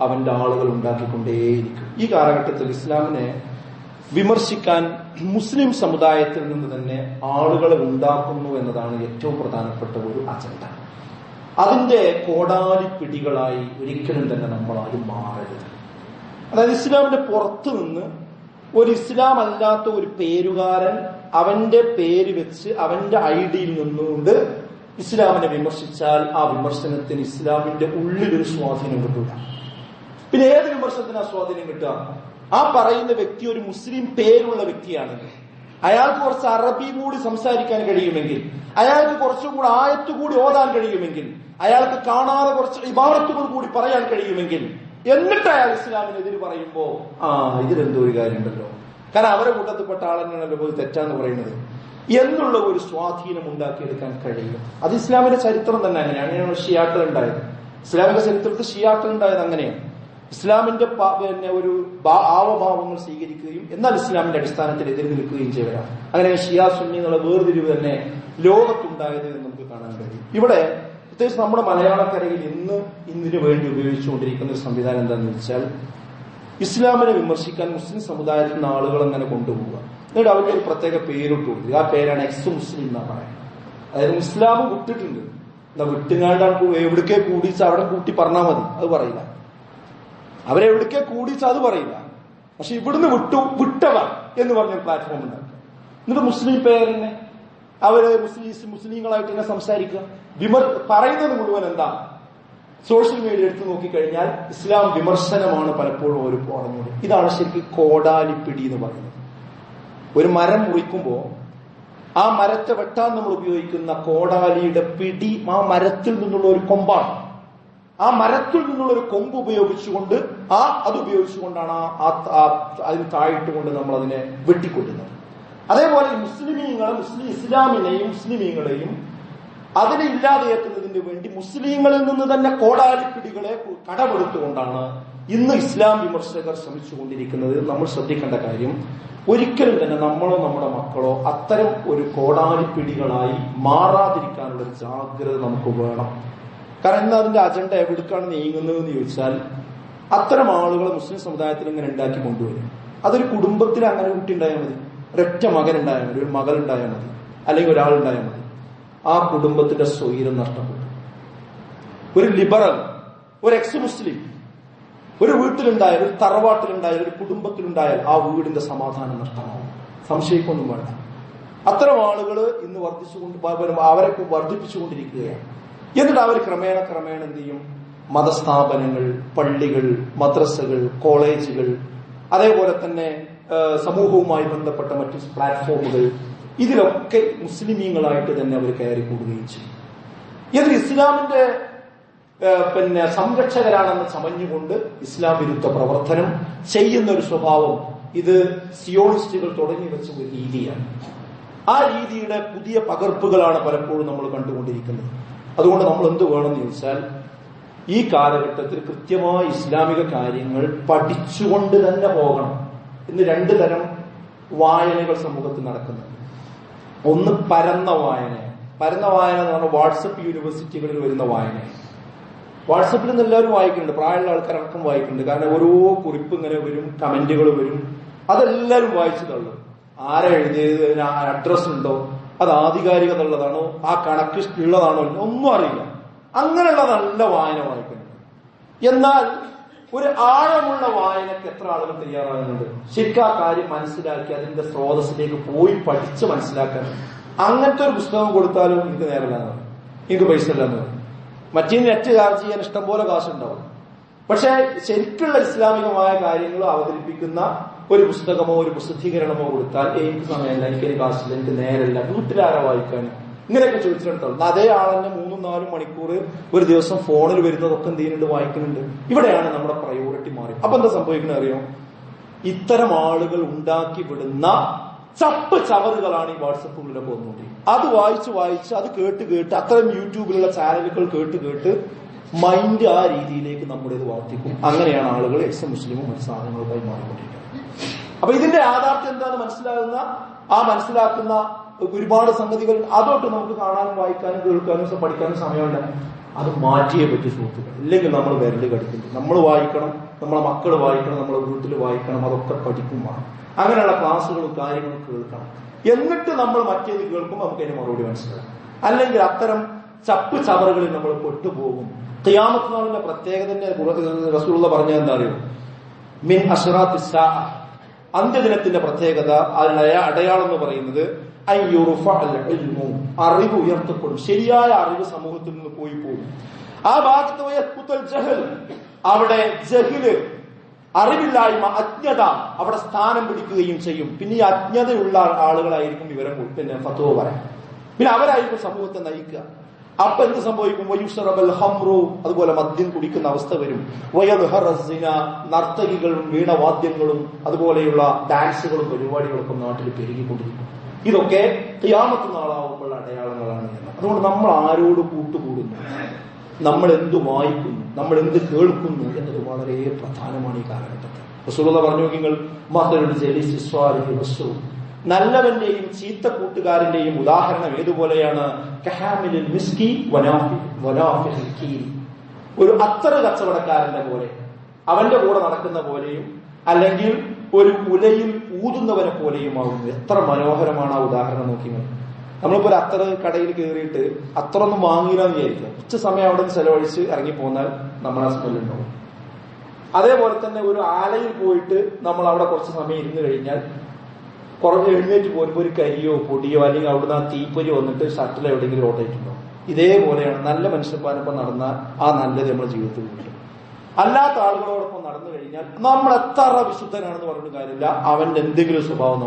അവന്റെ ആളുകൾ ഉണ്ടാക്കിക്കൊണ്ടേയിരിക്കും. ഈ കാലഘട്ടത്തിൽ ഇസ്ലാമിനെ വിമർശിക്കാൻ മുസ്ലിം സമുദായത്തിൽ നിന്ന് തന്നെ ആളുകളെ ഉണ്ടാക്കുന്നു എന്നതാണ് ഏറ്റവും പ്രധാനപ്പെട്ട ഒരു അജണ്ട. അതിന്റെ കോടാലിപ്പിടികളായി ഒരിക്കലും തന്നെ നമ്മളാരും മാറരുത്. അതായത് ഇസ്ലാമിന്റെ പുറത്തു നിന്ന് ഒരു ഇസ്ലാം അല്ലാത്ത ഒരു പേരുകാരൻ അവന്റെ പേര് വെച്ച് അവന്റെ ഐഡിയിൽ നിന്നുകൊണ്ട് ഇസ്ലാമിനെ വിമർശിച്ചാൽ ആ വിമർശനത്തിന് ഇസ്ലാമിന്റെ ഉള്ളിലൊരു സ്വാധീനം കിട്ടില്ല. പിന്നെ ഏത് വിമർശനത്തിന് ആ സ്വാധീനം കിട്ടുക? ആ പറയുന്ന വ്യക്തി ഒരു മുസ്ലിം പേരുള്ള വ്യക്തിയാണെങ്കിൽ, അയാൾക്ക് കുറച്ച് അറബി കൂടി സംസാരിക്കാൻ കഴിയുമെങ്കിൽ, അയാൾക്ക് കുറച്ചും കൂടി ആയത്ത് കൂടി ഓതാൻ കഴിയുമെങ്കിൽ, അയാൾക്ക് കാണാതെ കുറച്ച് ഇബാറത്തുകൾ കൂടി പറയാൻ കഴിയുമെങ്കിൽ, എന്നിട്ട് അയാൾ ഇസ്ലാമിനെതിര് പറയുമ്പോ ഇതിലെന്തോ ഒരു കാര്യമുണ്ടല്ലോ, കാരണം അവരെ കൂട്ടത്തിൽപ്പെട്ട ആളെന്നാണല്ലോ പോയി തെറ്റാന്ന് പറയുന്നത് എന്നുള്ള ഒരു സ്വാധീനം ഉണ്ടാക്കിയെടുക്കാൻ കഴിയും. അത് ഇസ്ലാമിന്റെ ചരിത്രം തന്നെ അങ്ങനെയാണ് ഷിയാക്കൾ ഉണ്ടായത്. ഇസ്ലാമിക ചരിത്രത്തിൽ ഷിയാക്കൾ ഉണ്ടായത് അങ്ങനെയാണ്. ഇസ്ലാമിന്റെ ഒരു ആവഭാവങ്ങൾ സ്വീകരിക്കുകയും എന്നാൽ ഇസ്ലാമിന്റെ അടിസ്ഥാനത്തിൽ എതിര് നിൽക്കുകയും ചെയ്തവരാണ്. അങ്ങനെ ഷിയാ സുന്നി എന്നുള്ള വേർതിരിവ് തന്നെ ലോകത്തുണ്ടായത് എന്ന് നമുക്ക് കാണാൻ കഴിയും. ഇവിടെ പ്രത്യേകിച്ച് നമ്മുടെ മലയാളക്കരയിൽ ഇന്നിനു വേണ്ടി ഉപയോഗിച്ചുകൊണ്ടിരിക്കുന്ന ഒരു സംവിധാനം എന്താണെന്ന് വെച്ചാൽ, ഇസ്ലാമിനെ വിമർശിക്കാൻ മുസ്ലിം സമുദായത്തിൽ നിന്ന് ആളുകൾ അങ്ങനെ കൊണ്ടുപോവുക, എന്നിട്ട് അവർക്ക് ഒരു പ്രത്യേക പേരിട്ട് കൊടുക്കുക. ആ പേരാണ് എക്സ് മുസ്ലിം എന്നാ പറയുന്നത്. അതായത് ഇസ്ലാം വിട്ടിട്ടുണ്ട്, എന്താ വിട്ടുങ്ങാണ്ടാണ് എവിടേക്കേ കൂടിച്ച് അവിടെ കൂട്ടി പറഞ്ഞാൽ മതി, അത് പറയില്ല. അവരെവിടേക്കേ കൂടിച്ച് അത് പറയില്ല. പക്ഷെ ഇവിടുന്ന് വിട്ടവർ എന്ന് പറഞ്ഞ പ്ലാറ്റ്ഫോം ഉണ്ടാക്കുക. എന്നിട്ട് മുസ്ലിം പേരിനെ അവര് മുസ്ലിങ്ങളായിട്ട് തന്നെ സംസാരിക്കുക. പറയുന്നത് മുഴുവൻ എന്താ? സോഷ്യൽ മീഡിയ എടുത്ത് നോക്കിക്കഴിഞ്ഞാൽ ഇസ്ലാം വിമർശനമാണ് പലപ്പോഴും ഒരു പറഞ്ഞത്. ഇതാണ് ശരിക്കും കോടാലിപ്പിടി എന്ന് പറയുന്നത്. ഒരു മരം മുറിക്കുമ്പോൾ ആ മരത്തെ വെട്ടാൻ നമ്മൾ ഉപയോഗിക്കുന്ന കോടാലിയുടെ പിടി ആ മരത്തിൽ നിന്നുള്ള ഒരു കൊമ്പാണ്. ആ മരത്തിൽ നിന്നുള്ള ഒരു കൊമ്പ് ഉപയോഗിച്ചുകൊണ്ട് അത് ഉപയോഗിച്ചുകൊണ്ടാണ് അതിന് താഴിട്ടുകൊണ്ട് നമ്മൾ അതിനെ വെട്ടിക്കൊല്ലുന്നത്. അതേപോലെ ഇസ്ലാമിനെയും മുസ്ലിമീങ്ങളെയും അതിനെ ഇല്ലാതെയാക്കുന്നതിന് വേണ്ടി മുസ്ലിങ്ങളിൽ നിന്ന് തന്നെ കോടാലിപ്പിടികളെ കടമെടുത്തുകൊണ്ടാണ് ഇന്ന് ഇസ്ലാം വിമർശകർ ശ്രമിച്ചുകൊണ്ടിരിക്കുന്നത്. നമ്മൾ ശ്രദ്ധിക്കേണ്ട കാര്യം, ഒരിക്കലും തന്നെ നമ്മളോ നമ്മുടെ മക്കളോ അത്തരം ഒരു കോടാലിപ്പിടികളായി മാറാതിരിക്കാനുള്ള ഒരു ജാഗ്രത നമുക്ക് വേണം. കാരണം ഇന്ന് അതിന്റെ അജണ്ട എവിടേക്കാണ് നീങ്ങുന്നതെന്ന് ചോദിച്ചാൽ, അത്തരം ആളുകളെ മുസ്ലിം സമുദായത്തിൽ ഇങ്ങനെ ഉണ്ടാക്കി കൊണ്ടുവരും. അതൊരു കുടുംബത്തിൽ അങ്ങനെ കുട്ടി ഉണ്ടായാൽ മതി, ഒരൊറ്റ മകൻ ഉണ്ടായാൽ മതി, ഒരു മകൾ ഉണ്ടായാൽ മതി, അല്ലെങ്കിൽ ഒരാളുണ്ടായാൽ മതി. ആ കുടുംബത്തിന്റെ സ്വൈരം നഷ്ടപ്പെട്ടു. ഒരു ലിബറൽ, ഒരു എക്സ് മുസ്ലിം ഒരു വീട്ടിലുണ്ടായാൽ, ഒരു തറവാട്ടിലുണ്ടായാൽ, ഒരു കുടുംബത്തിലുണ്ടായാൽ ആ വീടിന്റെ സമാധാനം നഷ്ടമാവും. സംശയിക്കൊന്നും വേണ്ട. അത്തരം ആളുകൾ ഇന്ന് അവരെ വർദ്ധിപ്പിച്ചുകൊണ്ടിരിക്കുകയാണ്. എന്നിട്ട് അവർ ക്രമേണ എന്ത് ചെയ്യും? മതസ്ഥാപനങ്ങൾ, പള്ളികൾ, മദ്രസകൾ, കോളേജുകൾ, അതേപോലെ തന്നെ സമൂഹവുമായി ബന്ധപ്പെട്ട മറ്റു പ്ലാറ്റ്ഫോമുകൾ, ഇതിലൊക്കെ മുസ്ലിമീങ്ങളായിട്ട് തന്നെ അവർ കയറിക്കൂടുകയും ചെയ്യും. ഇതിൽ ഇസ്ലാമിന്റെ സംരക്ഷകരാണെന്ന് ചമഞ്ഞുകൊണ്ട് ഇസ്ലാം വിരുദ്ധ പ്രവർത്തനം ചെയ്യുന്ന ഒരു സ്വഭാവം ഇത് സിയോണിസ്റ്റുകൾ തുടങ്ങി വെച്ച ഒരു രീതിയാണ്. ആ രീതിയുടെ പുതിയ പകർപ്പുകളാണ് പലപ്പോഴും നമ്മൾ കണ്ടുകൊണ്ടിരിക്കുന്നത്. അതുകൊണ്ട് നമ്മൾ എന്ത് വേണമെന്ന് ചോദിച്ചാൽ, ഈ കാലഘട്ടത്തിൽ കൃത്യമായ ഇസ്ലാമിക കാര്യങ്ങൾ പഠിച്ചുകൊണ്ട് തന്നെ പോകണം. ഇന്ന് രണ്ടു തരം വായനകൾ സമൂഹത്തിൽ നടക്കുന്നുണ്ട്. ഒന്ന് പരന്ന വായന എന്ന് പറഞ്ഞാൽ വാട്സപ്പ് യൂണിവേഴ്സിറ്റികളിൽ വരുന്ന വായന. വാട്സപ്പിൽ നിന്ന് എല്ലാവരും വായിക്കുന്നുണ്ട്, പ്രായമുള്ള ആൾക്കാരടക്കം വായിക്കുന്നുണ്ട്. കാരണം ഓരോ കുറിപ്പ് ഇങ്ങനെ വരും, കമന്റുകൾ വരും, അതെല്ലാവരും വായിച്ചു തള്ളും. ആരാ എഴുതിയത്, അഡ്രസ് ഉണ്ടോ, അത് ആധികാരികത ഉള്ളതാണോ, ആ കണക്ക് ഉള്ളതാണോ, ഒന്നും അറിയില്ല. അങ്ങനെയുള്ള നല്ല വായന വായിക്കുന്നുണ്ട്. എന്നാൽ ഒരു ആഴമുള്ള വായനക്ക് എത്ര ആളുകൾ തയ്യാറാകുന്നുണ്ട്? ശരിക്കും ആ കാര്യം മനസ്സിലാക്കി അതിന്റെ സ്രോതസ്സിലേക്ക് പോയി പഠിച്ച് മനസ്സിലാക്കാൻ. അങ്ങനത്തെ ഒരു പുസ്തകം കൊടുത്താലും എനിക്ക് നേരമില്ലാന്ന് പറയും, എനിക്ക് പൈസ ഇല്ലാന്ന് പറയും. മറ്റേ നെറ്റ് ചാർജ് ചെയ്യാൻ ഇഷ്ടംപോലെ കാശുണ്ടാവും. പക്ഷെ ശരിക്കുള്ള ഇസ്ലാമികമായ കാര്യങ്ങൾ അവതരിപ്പിക്കുന്ന ഒരു പുസ്തകമോ ഒരു പ്രസിദ്ധീകരണമോ കൊടുത്താൽ എനിക്ക് സമയമില്ല, എനിക്ക് കാശില്ല, എനിക്ക് നേരമില്ല, വീട്ടിലാരാ വായിക്കാൻ, ഇങ്ങനെയൊക്കെ ചോദിച്ചിടത്തോളം അതേ ആളെന്നെ 3-4 മണിക്കൂർ ഒരു ദിവസം ഫോണിൽ വരുന്നതൊക്കെ എന്ത് ചെയ്യുന്നുണ്ട്, വായിക്കുന്നുണ്ട്. ഇവിടെയാണ് നമ്മുടെ പ്രയോറിറ്റി മാറി. അപ്പൊ എന്താ സംഭവിക്കുന്നത് അറിയോ? ഇത്തരം ആളുകൾ ഉണ്ടാക്കി വിടുന്ന ചപ്പ് ചവറുകളാണ് ഈ വാട്സപ്പുകളിലൊക്കെ വന്നുകൊണ്ടിരിക്കുന്നത്. അത് വായിച്ച് അത് കേട്ട് അത്തരം യൂട്യൂബിലുള്ള ചാനലുകൾ കേട്ട് മൈൻഡ് ആ രീതിയിലേക്ക് നമ്മുടേത് വർദ്ധിക്കും. അങ്ങനെയാണ് ആളുകൾ എക്സ് മുസ്ലിമും മറ്റു സാധനങ്ങൾക്കായി മാറിക്കൊണ്ടിരിക്കുന്നത്. അപ്പൊ ഇതിന്റെ യാഥാർത്ഥ്യം എന്താണെന്ന് മനസ്സിലാക്കുന്ന ഒരുപാട് സംഗതികൾ അതോട്ട് നമുക്ക് കാണാനും വായിക്കാനും കേൾക്കാനും പഠിക്കാനും സമയമുണ്ട്. അത് മാറ്റിയേ പറ്റി സുഹൃത്തുക്കൾ. ഇല്ലെങ്കിൽ നമ്മൾ വിരല് കടിക്കുന്നു. നമ്മൾ വായിക്കണം, നമ്മളെ മക്കൾ വായിക്കണം, നമ്മളെ വീട്ടിൽ വായിക്കണം, അതൊക്കെ പഠിക്കുമാണ്. അങ്ങനെയുള്ള ക്ലാസ്സുകളും കാര്യങ്ങളും കേൾക്കണം. എന്നിട്ട് നമ്മൾ മറ്റേത് കേൾക്കുമ്പോൾ നമുക്ക് അതിന് മറുപടി മനസ്സിലാവും. അല്ലെങ്കിൽ അത്തരം ചപ്പ് ചവറുകളിൽ നമ്മൾ പെട്ടുപോകും. ഖിയാമത്ത് നാളിന്റെ പ്രത്യേകത തന്നെ റസൂലുള്ളാഹി പറഞ്ഞത് എന്താ അറിയോ? മിൻ അശ്റാത്തി സ്സാഅ, അന്ത്യദിനത്തിന്റെ പ്രത്യേകത, അതിനുള്ള അടയാളം എന്ന് പറയുന്നത് അറിവ് ഉയർത്തപ്പെടും. ശരിയായ അറിവ് സമൂഹത്തിൽ നിന്ന് പോയി പോകും. ആ ഭാഗത്ത് അവിടെ ജഹില്, അറിവില്ലായ്മ, അജ്ഞത അവിടെ സ്ഥാനം പിടിക്കുകയും ചെയ്യും. പിന്നെ ഈ അജ്ഞതയുള്ള ആളുകളായിരിക്കും ഇവരെ ഫത്വ പറയാൻ. പിന്നെ അവരായിരിക്കും സമൂഹത്തെ നയിക്കുക. അപ്പൊ എന്ത് സംഭവിക്കും? വയുഷറബൽ ഹംറു, അതുപോലെ മദ്യം കുടിക്കുന്ന അവസ്ഥ വരും. വയദ്ഹറസിന, നർത്തകികളും വീണവാദ്യങ്ങളും അതുപോലെയുള്ള ഡാൻസുകളും പരിപാടികളൊക്കെ നാട്ടിൽ പെരുകിക്കൊണ്ടിരിക്കും. ഇതൊക്കെ ഖിയാമത്ത് നാളാവുമ്പോൾ അടയാളങ്ങളാണ്. അതുകൊണ്ട് നമ്മൾ ആരോട് കൂട്ടുകൂടുന്നു, നമ്മൾ എന്ത് വായിക്കുന്നു, നമ്മൾ എന്ത് കേൾക്കുന്നു എന്നത് വളരെ പ്രധാനമാണ് ഈ കാലഘട്ടത്തിൽ. റസൂലുള്ളാഹി പറഞ്ഞു, നിങ്ങൾ നല്ലവന്റെയും ചീത്ത കൂട്ടുകാരന്റെയും ഉദാഹരണം ഏതുപോലെയാണ്? കഹാമിലിൽ മിസ്കി വനാഫിൽ കീരി, ഒരു അത്തറ് കച്ചവടക്കാരന്റെ പോലെ, അവന്റെ കൂടെ നടക്കുന്ന പോലെയും അല്ലെങ്കിൽ ഒരു ഉലയിൽ ഊതുന്നവനെ പോലെയുമാകുന്നു. എത്ര മനോഹരമാണ് ആ ഉദാഹരണം. നോക്കിങ്ങൾ, നമ്മളിപ്പോ ഒരു അത്തറ് കടയിൽ കയറിയിട്ട് അത്രയൊന്നും വാങ്ങിയില്ലെന്ന് വിചാരിക്കുക, ഉച്ച സമയം അവിടെ നിന്ന് ചെലവഴിച്ച് ഇറങ്ങിപ്പോന്നാൽ നമ്മളെ സ്മെല്ലുണ്ടാവും. അതേപോലെ തന്നെ ഒരു ആലയിൽ പോയിട്ട് നമ്മൾ അവിടെ കുറച്ച് സമയം ഇരുന്ന് കഴിഞ്ഞാൽ കുറച്ച് എഴുന്നേറ്റ് പോരുമ്പോൾ ഒരു കരിയോ പൊടിയോ അല്ലെങ്കിൽ അവിടുന്ന് ആ തീപ്പൊരി വന്നിട്ട് ഷട്ടിൽ എവിടെയെങ്കിലും ഓട്ടയിട്ടുണ്ടോ? ഇതേപോലെയാണ് നല്ല മനുഷ്യപ്പാനൊപ്പം നടന്നാൽ ആ നല്ലത് നമ്മുടെ ജീവിതത്തിൽ കിട്ടും. അല്ലാത്ത ആളുകളോടൊപ്പം നടന്നു കഴിഞ്ഞാൽ നമ്മൾ എത്ര വിശുദ്ധനാണെന്ന് പറഞ്ഞിട്ട് കാര്യമില്ല, അവന്റെ എന്തെങ്കിലും സ്വഭാവം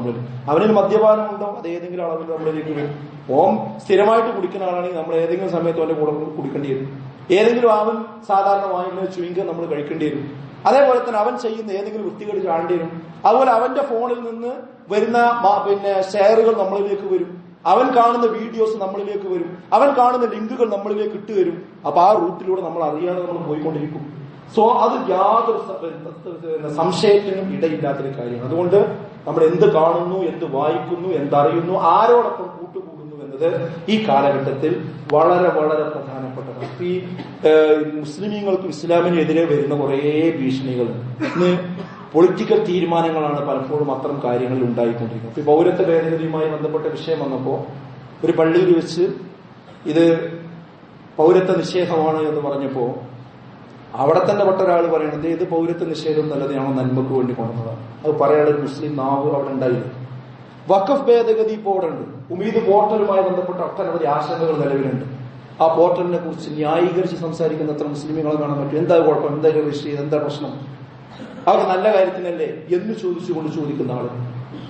അവനിൽ മദ്യപാനം ഉണ്ടോ, അത് ഏതെങ്കിലും അളവിൽ നമ്മളിലേക്ക് വരും. ഓം സ്ഥിരമായിട്ട് കുടിക്കുന്ന ആളാണെങ്കിൽ നമ്മൾ ഏതെങ്കിലും സമയത്ത് അവന്റെ കൂടെ കുടിക്കേണ്ടി വരും. ഏതെങ്കിലും അവൻ സാധാരണ വാങ്ങിക്കുന്ന ചുയിങ്കം നമ്മൾ കഴിക്കേണ്ടി വരും. അതേപോലെ തന്നെ അവൻ ചെയ്യുന്ന ഏതെങ്കിലും വൃത്തികേട് കാണേണ്ടി വരും. അതുപോലെ അവന്റെ ഫോണിൽ നിന്ന് വരുന്ന ഷെയറുകൾ നമ്മളിലേക്ക് വരും. അവൻ കാണുന്ന വീഡിയോസ് നമ്മളിലേക്ക് വരും. അവൻ കാണുന്ന ലിങ്കുകൾ നമ്മളിലേക്ക് ഇട്ട് വരും. അപ്പൊ ആ റൂട്ടിലൂടെ നമ്മൾ അറിയാതെ നമ്മൾ പോയിക്കൊണ്ടിരിക്കും. സോ അത് യാതൊരു സംശയത്തിനും ഇടയില്ലാത്തൊരു കാര്യമാണ്. അതുകൊണ്ട് നമ്മൾ എന്ത് കാണുന്നു, എന്ത് വായിക്കുന്നു, എന്തറിയുന്നു, ആരോടൊപ്പം കൂട്ടുകൂടുന്നു എന്നത് ഈ കാലഘട്ടത്തിൽ വളരെ വളരെ പ്രധാനപ്പെട്ടതാണ്. ഈ മുസ്ലിമീങ്ങൾക്കും ഇസ്ലാമിനും എതിരെ വരുന്ന കുറേ ഭീഷണികളുണ്ട്. ഇന്ന് പൊളിറ്റിക്കൽ തീരുമാനങ്ങളാണ് പലപ്പോഴും അത്തരം കാര്യങ്ങളിൽ ഉണ്ടായിക്കൊണ്ടിരിക്കുന്നത്. ഈ പൗരത്വ ഭേദഗതിയുമായി ബന്ധപ്പെട്ട വിഷയം വന്നപ്പോൾ ഒരു പള്ളിയിൽ വെച്ച് ഇത് പൗരത്വ നിഷേധമാണ് എന്ന് പറഞ്ഞപ്പോ അവിടെ തന്നെ പെട്ട ഒരാൾ പറയുന്നത് ഇത് പൗരത്വ നിഷേധം നല്ലത് ഞങ്ങൾ നന്മക്ക് വേണ്ടി കൊണ്ടുവന്നതാണ്. അത് പറയാനൊരു മുസ്ലിം നാവ് അവിടെ ഉണ്ടായില്ല. വഖഫ് ഭേദഗതി ഇപ്പോൾ അവിടെ ഉണ്ട്. ഉമീദ് പോർട്ടലുമായി ബന്ധപ്പെട്ട ഒട്ടനവധി ആശങ്കകൾ നിലവിലുണ്ട്. ആ പോർട്ടലിനെ കുറിച്ച് ന്യായീകരിച്ച് സംസാരിക്കുന്ന അത്ര മുസ്ലിമുകളെ കാണാൻ പറ്റും. എന്താ കുഴപ്പം, എന്താ രജിസ്റ്റർ ചെയ്ത്, എന്താ പ്രശ്നം, അവർ നല്ല കാര്യത്തിനല്ലേ എന്ന് ചോദിച്ചുകൊണ്ട് ചോദിക്കുന്ന ആളുകൾ.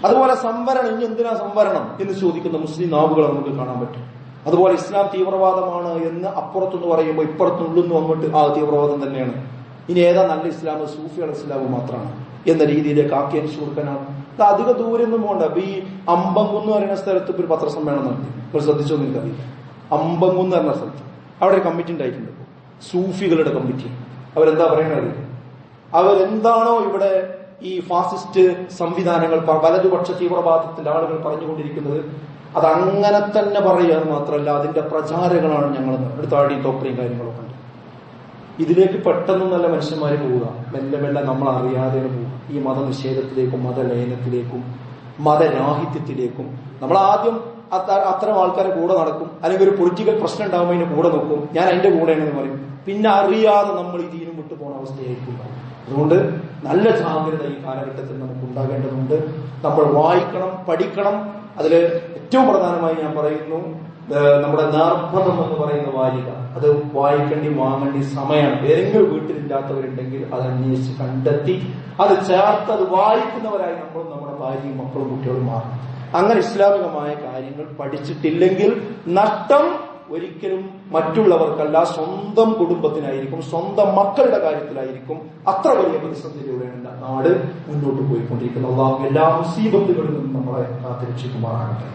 അതുപോലെ സംവരണം, ഇനി എന്തിനാ സംവരണം എന്ന് ചോദിക്കുന്ന മുസ്ലിം നാവുകളെ നമുക്ക് കാണാൻ പറ്റും. അതുപോലെ ഇസ്ലാം തീവ്രവാദമാണ് എന്ന് അപ്പുറത്തുനിന്ന് പറയുമ്പോൾ ഇപ്പുറത്തുള്ളുന്നു അങ്ങോട്ട് ആ തീവ്രവാദം തന്നെയാണ്. ഇനി ഏതാ നല്ല ഇസ്ലാം, സൂഫിയുടെ ഇസ്ലാം മാത്രമാണ് എന്ന രീതിയിലേക്ക് ആക്കിയടിച്ചു കൊടുക്കാനാണ്. അത് അധിക ദൂരം ഒന്നും പോകണ്ട. അപ്പൊ ഈ അമ്പങ്കുന്ന് പറയുന്ന സ്ഥലത്ത് ഇപ്പൊ ഒരു പത്രസമ്മേളനം നടത്തി, ഒരു ശ്രദ്ധിച്ചോ എനിക്കറിയില്ല. അമ്പങ്കുന്ന് പറഞ്ഞ സ്ഥലത്ത് അവിടെ ഒരു കമ്മിറ്റി ഉണ്ടായിട്ടുണ്ട്, സൂഫികളുടെ കമ്മിറ്റി. അവരെന്താ പറയണത്, അവരെന്താണോ ഇവിടെ ഈ ഫാസിസ്റ്റ് സംവിധാനങ്ങൾ, വലതുപക്ഷ തീവ്രവാദത്തിന്റെ ആളുകൾ പറഞ്ഞുകൊണ്ടിരിക്കുന്നത് അതങ്ങനെ തന്നെ പറയാൻ മാത്രമല്ല അതിന്റെ പ്രചാരകളാണ് ഞങ്ങൾ. താടി തോപ്പയും കാര്യങ്ങളൊക്കെ ഉണ്ട്. ഇതിലേക്ക് പെട്ടെന്ന് നല്ല മനുഷ്യന്മാര് പോവുക, മെല്ലെ മെല്ലെ നമ്മൾ അറിയാതെ പോവുക ഈ മതനിഷേധത്തിലേക്കും മതലയനത്തിലേക്കും മതരാഹിത്യത്തിലേക്കും. നമ്മൾ ആദ്യം അത്തരം ആൾക്കാരെ കൂടെ നടക്കും, അല്ലെങ്കിൽ ഒരു പൊളിറ്റിക്കൽ പ്രശ്നം ഉണ്ടാകുമ്പോൾ അതിന്റെ കൂടെ നോക്കും, ഞാൻ അതിന്റെ കൂടെയാണെന്ന് പറയും. പിന്നെ അറിയാതെ നമ്മൾ ഈ ദീനം വിട്ടു പോകുന്ന അവസ്ഥയായിരിക്കും. അതുകൊണ്ട് നല്ല ജാഗ്രത ഈ കാലഘട്ടത്തിൽ നമുക്ക് ഉണ്ടാകേണ്ടതുണ്ട്. നമ്മൾ വായിക്കണം, പഠിക്കണം. അതിൽ ഏറ്റവും പ്രധാനമായി ഞാൻ പറയുന്നു, നമ്മുടെ നാർപ്പതം എന്ന് പറയുന്ന വാരിക, അത് വായിക്കേണ്ടി വാങ്ങേണ്ടി സമയമാണ്. ഏതെങ്കിലും വീട്ടിലില്ലാത്തവരുണ്ടെങ്കിൽ അത് അന്വേഷിച്ച് കണ്ടെത്തി അത് ചേർത്ത് അത് വായിക്കുന്നവരായി നമ്മളും നമ്മുടെ ഭാര്യയും മക്കളും കുട്ടികളും മാറും. അങ്ങനെ ഇസ്ലാമികമായ കാര്യങ്ങൾ പഠിച്ചിട്ടില്ലെങ്കിൽ നഷ്ടം ഒരിക്കലും മറ്റുള്ളവർക്കല്ല, സ്വന്തം കുടുംബത്തിനായിരിക്കും, സ്വന്തം മക്കളുടെ കാര്യത്തിലായിരിക്കും. അത്ര വലിയ പ്രതിസന്ധിയിലൂടെയാണ് നാട് മുന്നോട്ട് പോയിക്കൊണ്ടിരിക്കുന്നത്. അല്ലാഹു എല്ലാ മുസീബത്തുകളിൽ നിന്നും നമ്മളെ കാത്തുരക്ഷിക്കുമാറാകട്ടെ.